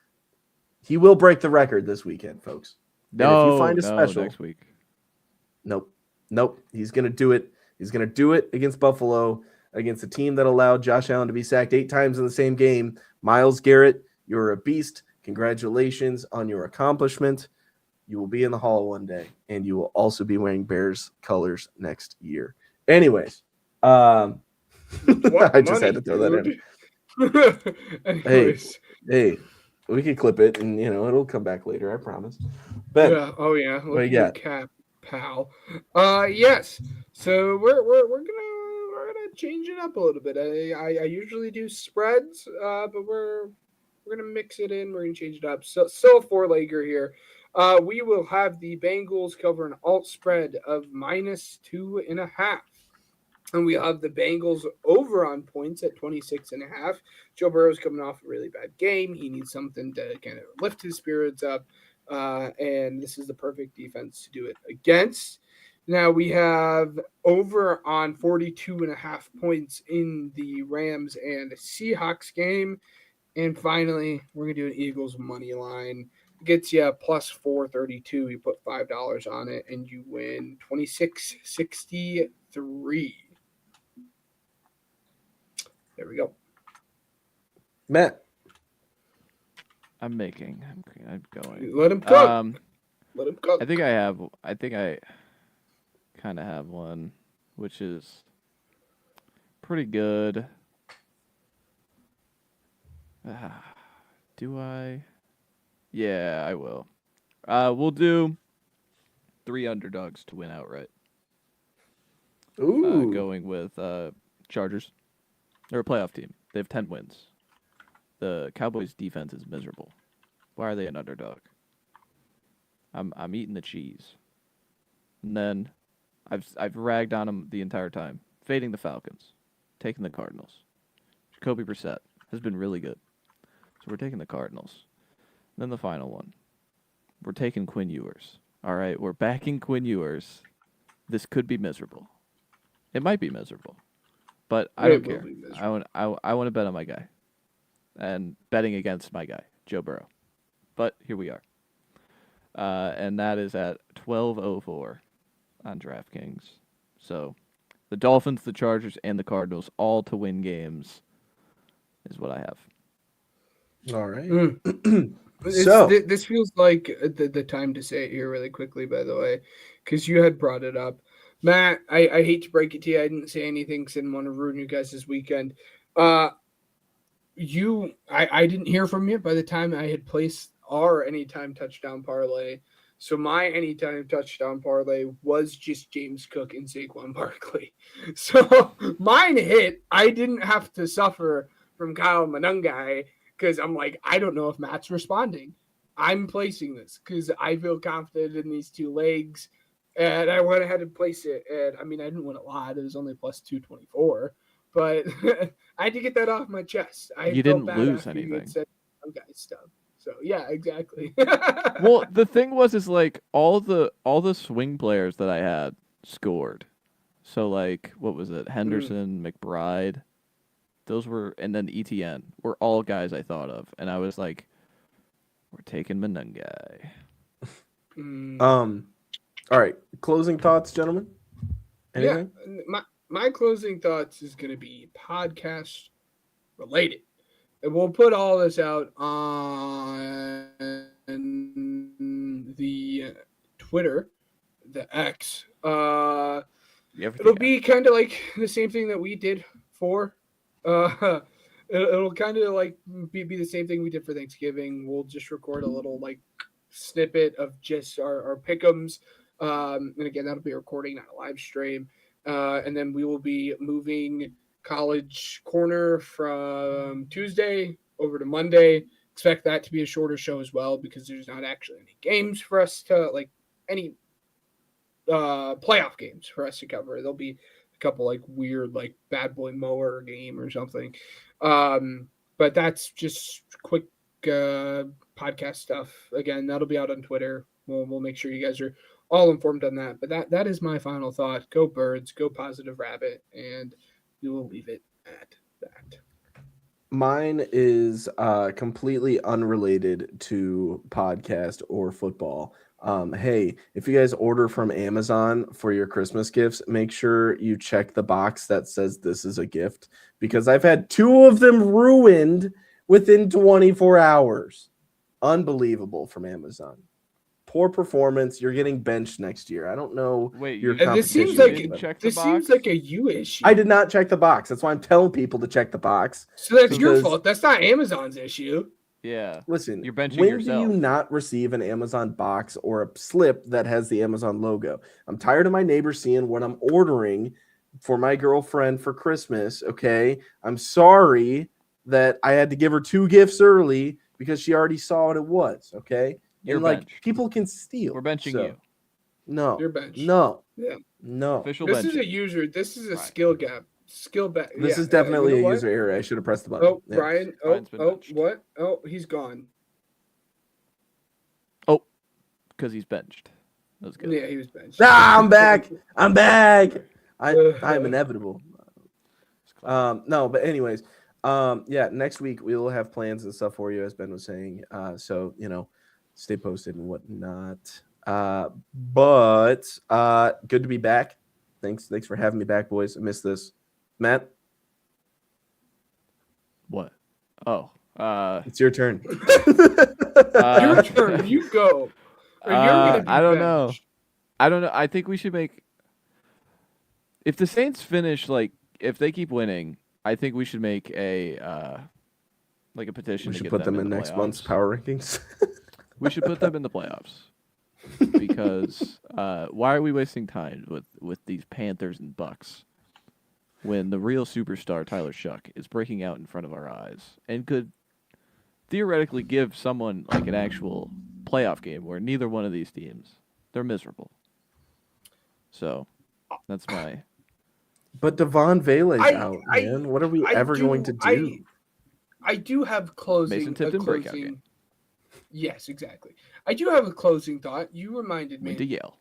He will break the record this weekend, folks. And if you find a special next week. Nope. He's gonna do it. He's gonna do it against Buffalo, against a team that allowed Josh Allen to be sacked 8 times in the same game. Myles Garrett, you're a beast. Congratulations on your accomplishment. You will be in the Hall one day, and you will also be wearing Bears colors next year. Anyways, I just had to throw that in. Anyways. Hey, we can clip it, and it'll come back later. I promise. Ben, Yeah. Oh yeah. what Look you at got? your cap, pal. Yes. So we're gonna change it up a little bit. I usually do spreads, but we're gonna mix it in. We're gonna change it up. So still a 4-legger here. We will have the Bengals cover an alt spread of -2.5. And we have the Bengals over on points at 26.5. Joe Burrow's coming off a really bad game. He needs something to kind of lift his spirits up. And this is the perfect defense to do it against. Now we have over on 42.5 points in the Rams and Seahawks game. And finally, we're going to do an Eagles money line. It gets you plus 432. You put $5 on it, and you win 26.63. There we go. Matt. I'm going. Let him cook. Let him cook. I think I kind of have one, which is pretty good. Do I? Yeah, I will. We'll do 3 underdogs to win outright. Ooh. Going with Chargers. They're a playoff team. They have 10 wins. The Cowboys' defense is miserable. Why are they an underdog? I'm eating the cheese. And then I've ragged on them the entire time. Fading the Falcons. Taking the Cardinals. Jacoby Brissett has been really good. So we're taking the Cardinals. And then the final one. We're taking Quinn Ewers. All right, we're backing Quinn Ewers. This could be miserable. It might be miserable. But I don't care. I want to bet on my guy. And betting against my guy, Joe Burrow. But here we are. And that is at 12:04 on DraftKings. So the Dolphins, the Chargers, and the Cardinals all to win games is what I have. All right. This feels like the time to say it here really quickly, by the way, because you had brought it up. Matt, I hate to break it to you. I didn't say anything because I didn't want to ruin you guys this weekend. I didn't hear from you by the time I had placed our anytime touchdown parlay. So my anytime touchdown parlay was just James Cook and Saquon Barkley. So mine hit. I didn't have to suffer from Kyle Monangai because I'm like, I don't know if Matt's responding. I'm placing this because I feel confident in these two legs. And I went ahead and placed it. And I mean, I didn't win a lot. It was only plus 224. But I had to get that off my chest. You didn't lose anything. Okay, stuff. So yeah, exactly. Well, the thing was like all the swing players that I had scored. So like, what was it? Henderson, McBride. Those were, and then ETN were all guys I thought of, and I was like, we're taking Monangai. All right. Closing thoughts, gentlemen? Anything? Yeah, my closing thoughts is going to be podcast related. And we'll put all this out on the Twitter, the X. It'll be kind of like the same thing that we did for. It'll kind of like be the same thing we did for Thanksgiving. We'll just record a little like snippet of just our pick'ems. And again, that'll be a recording, not a live stream. And then we will be moving College Corner from Tuesday over to Monday. Expect that to be a shorter show as well because there's not actually any games for us to like any playoff games for us to cover. There'll be a couple like weird like bad boy mower game or something. But that's just quick podcast stuff. Again, that'll be out on Twitter. We'll make sure you guys are all informed on that. But that is my final thought. Go Birds, go Positive Rabbit, and we will leave it at that. Mine is completely unrelated to podcast or football. Hey, if you guys order from Amazon for your Christmas gifts, make sure you check the box that says this is a gift because I've had 2 of them ruined within 24 hours. Unbelievable from Amazon. Poor performance. You're getting benched next year. I don't know. Wait, your this seems competition, like a you issue. I did not check the box. That's why I'm telling people to check the box. So that's your fault. That's not Amazon's issue. Yeah. Listen, you're benching when yourself. do you not receive an Amazon box or a slip that has the Amazon logo? I'm tired of my neighbors seeing what I'm ordering for my girlfriend for Christmas. Okay. I'm sorry that I had to give her 2 gifts early because she already saw what it was. Okay. You're and like benched. people can steal. We're benching you. No. You're benched. No. Yeah. No. Official This benching. is a user. This is a skill gap. Skill back. This is definitely a user error. I should have pressed the button. Oh, Yeah. Brian. Brian's been benched. What? Oh, he's gone. Oh, because he's benched. That was good. Yeah, he was benched. I'm back. I'm back. I'm inevitable. No, but anyways, yeah, next week we will have plans and stuff for you, as Ben was saying. So, stay posted and whatnot. But good to be back. Thanks for having me back, boys. I missed this. Matt? What? Oh. It's your turn. Your turn. You go. Or you're gonna be I don't know. benched. I don't know. I think we should make. If the Saints finish, like, if they keep winning, I think we should make a petition. We to should get put them in in the next playoffs. month's power rankings. We should put them in the playoffs because why are we wasting time with these Panthers and Bucks when the real superstar Tyler Shuck is breaking out in front of our eyes and could theoretically give someone like an actual playoff game where neither one of these teams, they're miserable. So that's my. But Devon Vele's I- out, I- man. What are we I ever do- going to do? I do have closing. Mason Tipton breakout game. Yes, exactly. I do have a closing thought. You reminded Went to me. Yale.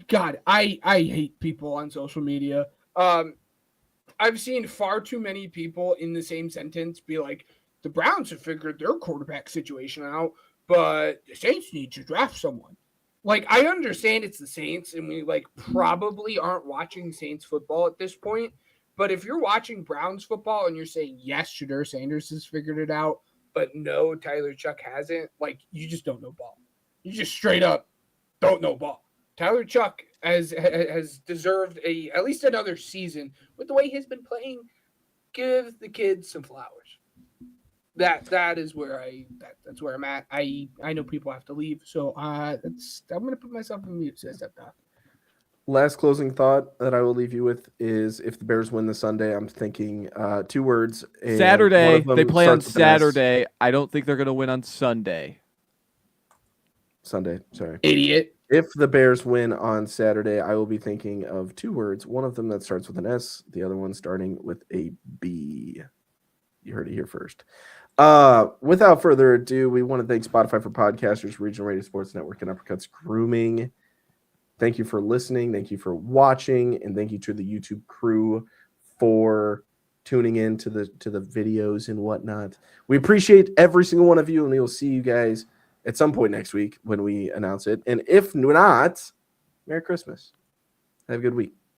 God, I hate people on social media. I've seen far too many people in the same sentence be like, the Browns have figured their quarterback situation out, but the Saints need to draft someone. Like, I understand it's the Saints, and we like probably aren't watching Saints football at this point. But if you're watching Browns football and you're saying yes, Shedeur Sanders has figured it out, but no, Tyler Chuck hasn't, like, you just don't know ball. You just straight up don't know ball. Tyler Chuck has deserved at least another season with the way he's been playing. Give the kid some flowers. That is where that's where I'm at. I know people have to leave, so I'm gonna put myself in mute. So I stepped off. Last closing thought that I will leave you with is if the Bears win this Sunday, I'm thinking 2 words. And one Saturday. of them They play on starts with an S. Saturday. I don't think they're going to win on Sunday. Sunday, sorry. Idiot. If the Bears win on Saturday, I will be thinking of 2 words. One of them that starts with an S, the other one starting with a B. You heard it here first. Without further ado, we want to thank Spotify for Podcasters, Regional Radio Sports Network, and Uppercuts Grooming. Thank you for listening. Thank you for watching, and thank you to the YouTube crew for tuning in to the videos and whatnot. We appreciate every single one of you, and we will see you guys at some point next week when we announce it. And if not, Merry Christmas. Have a good week.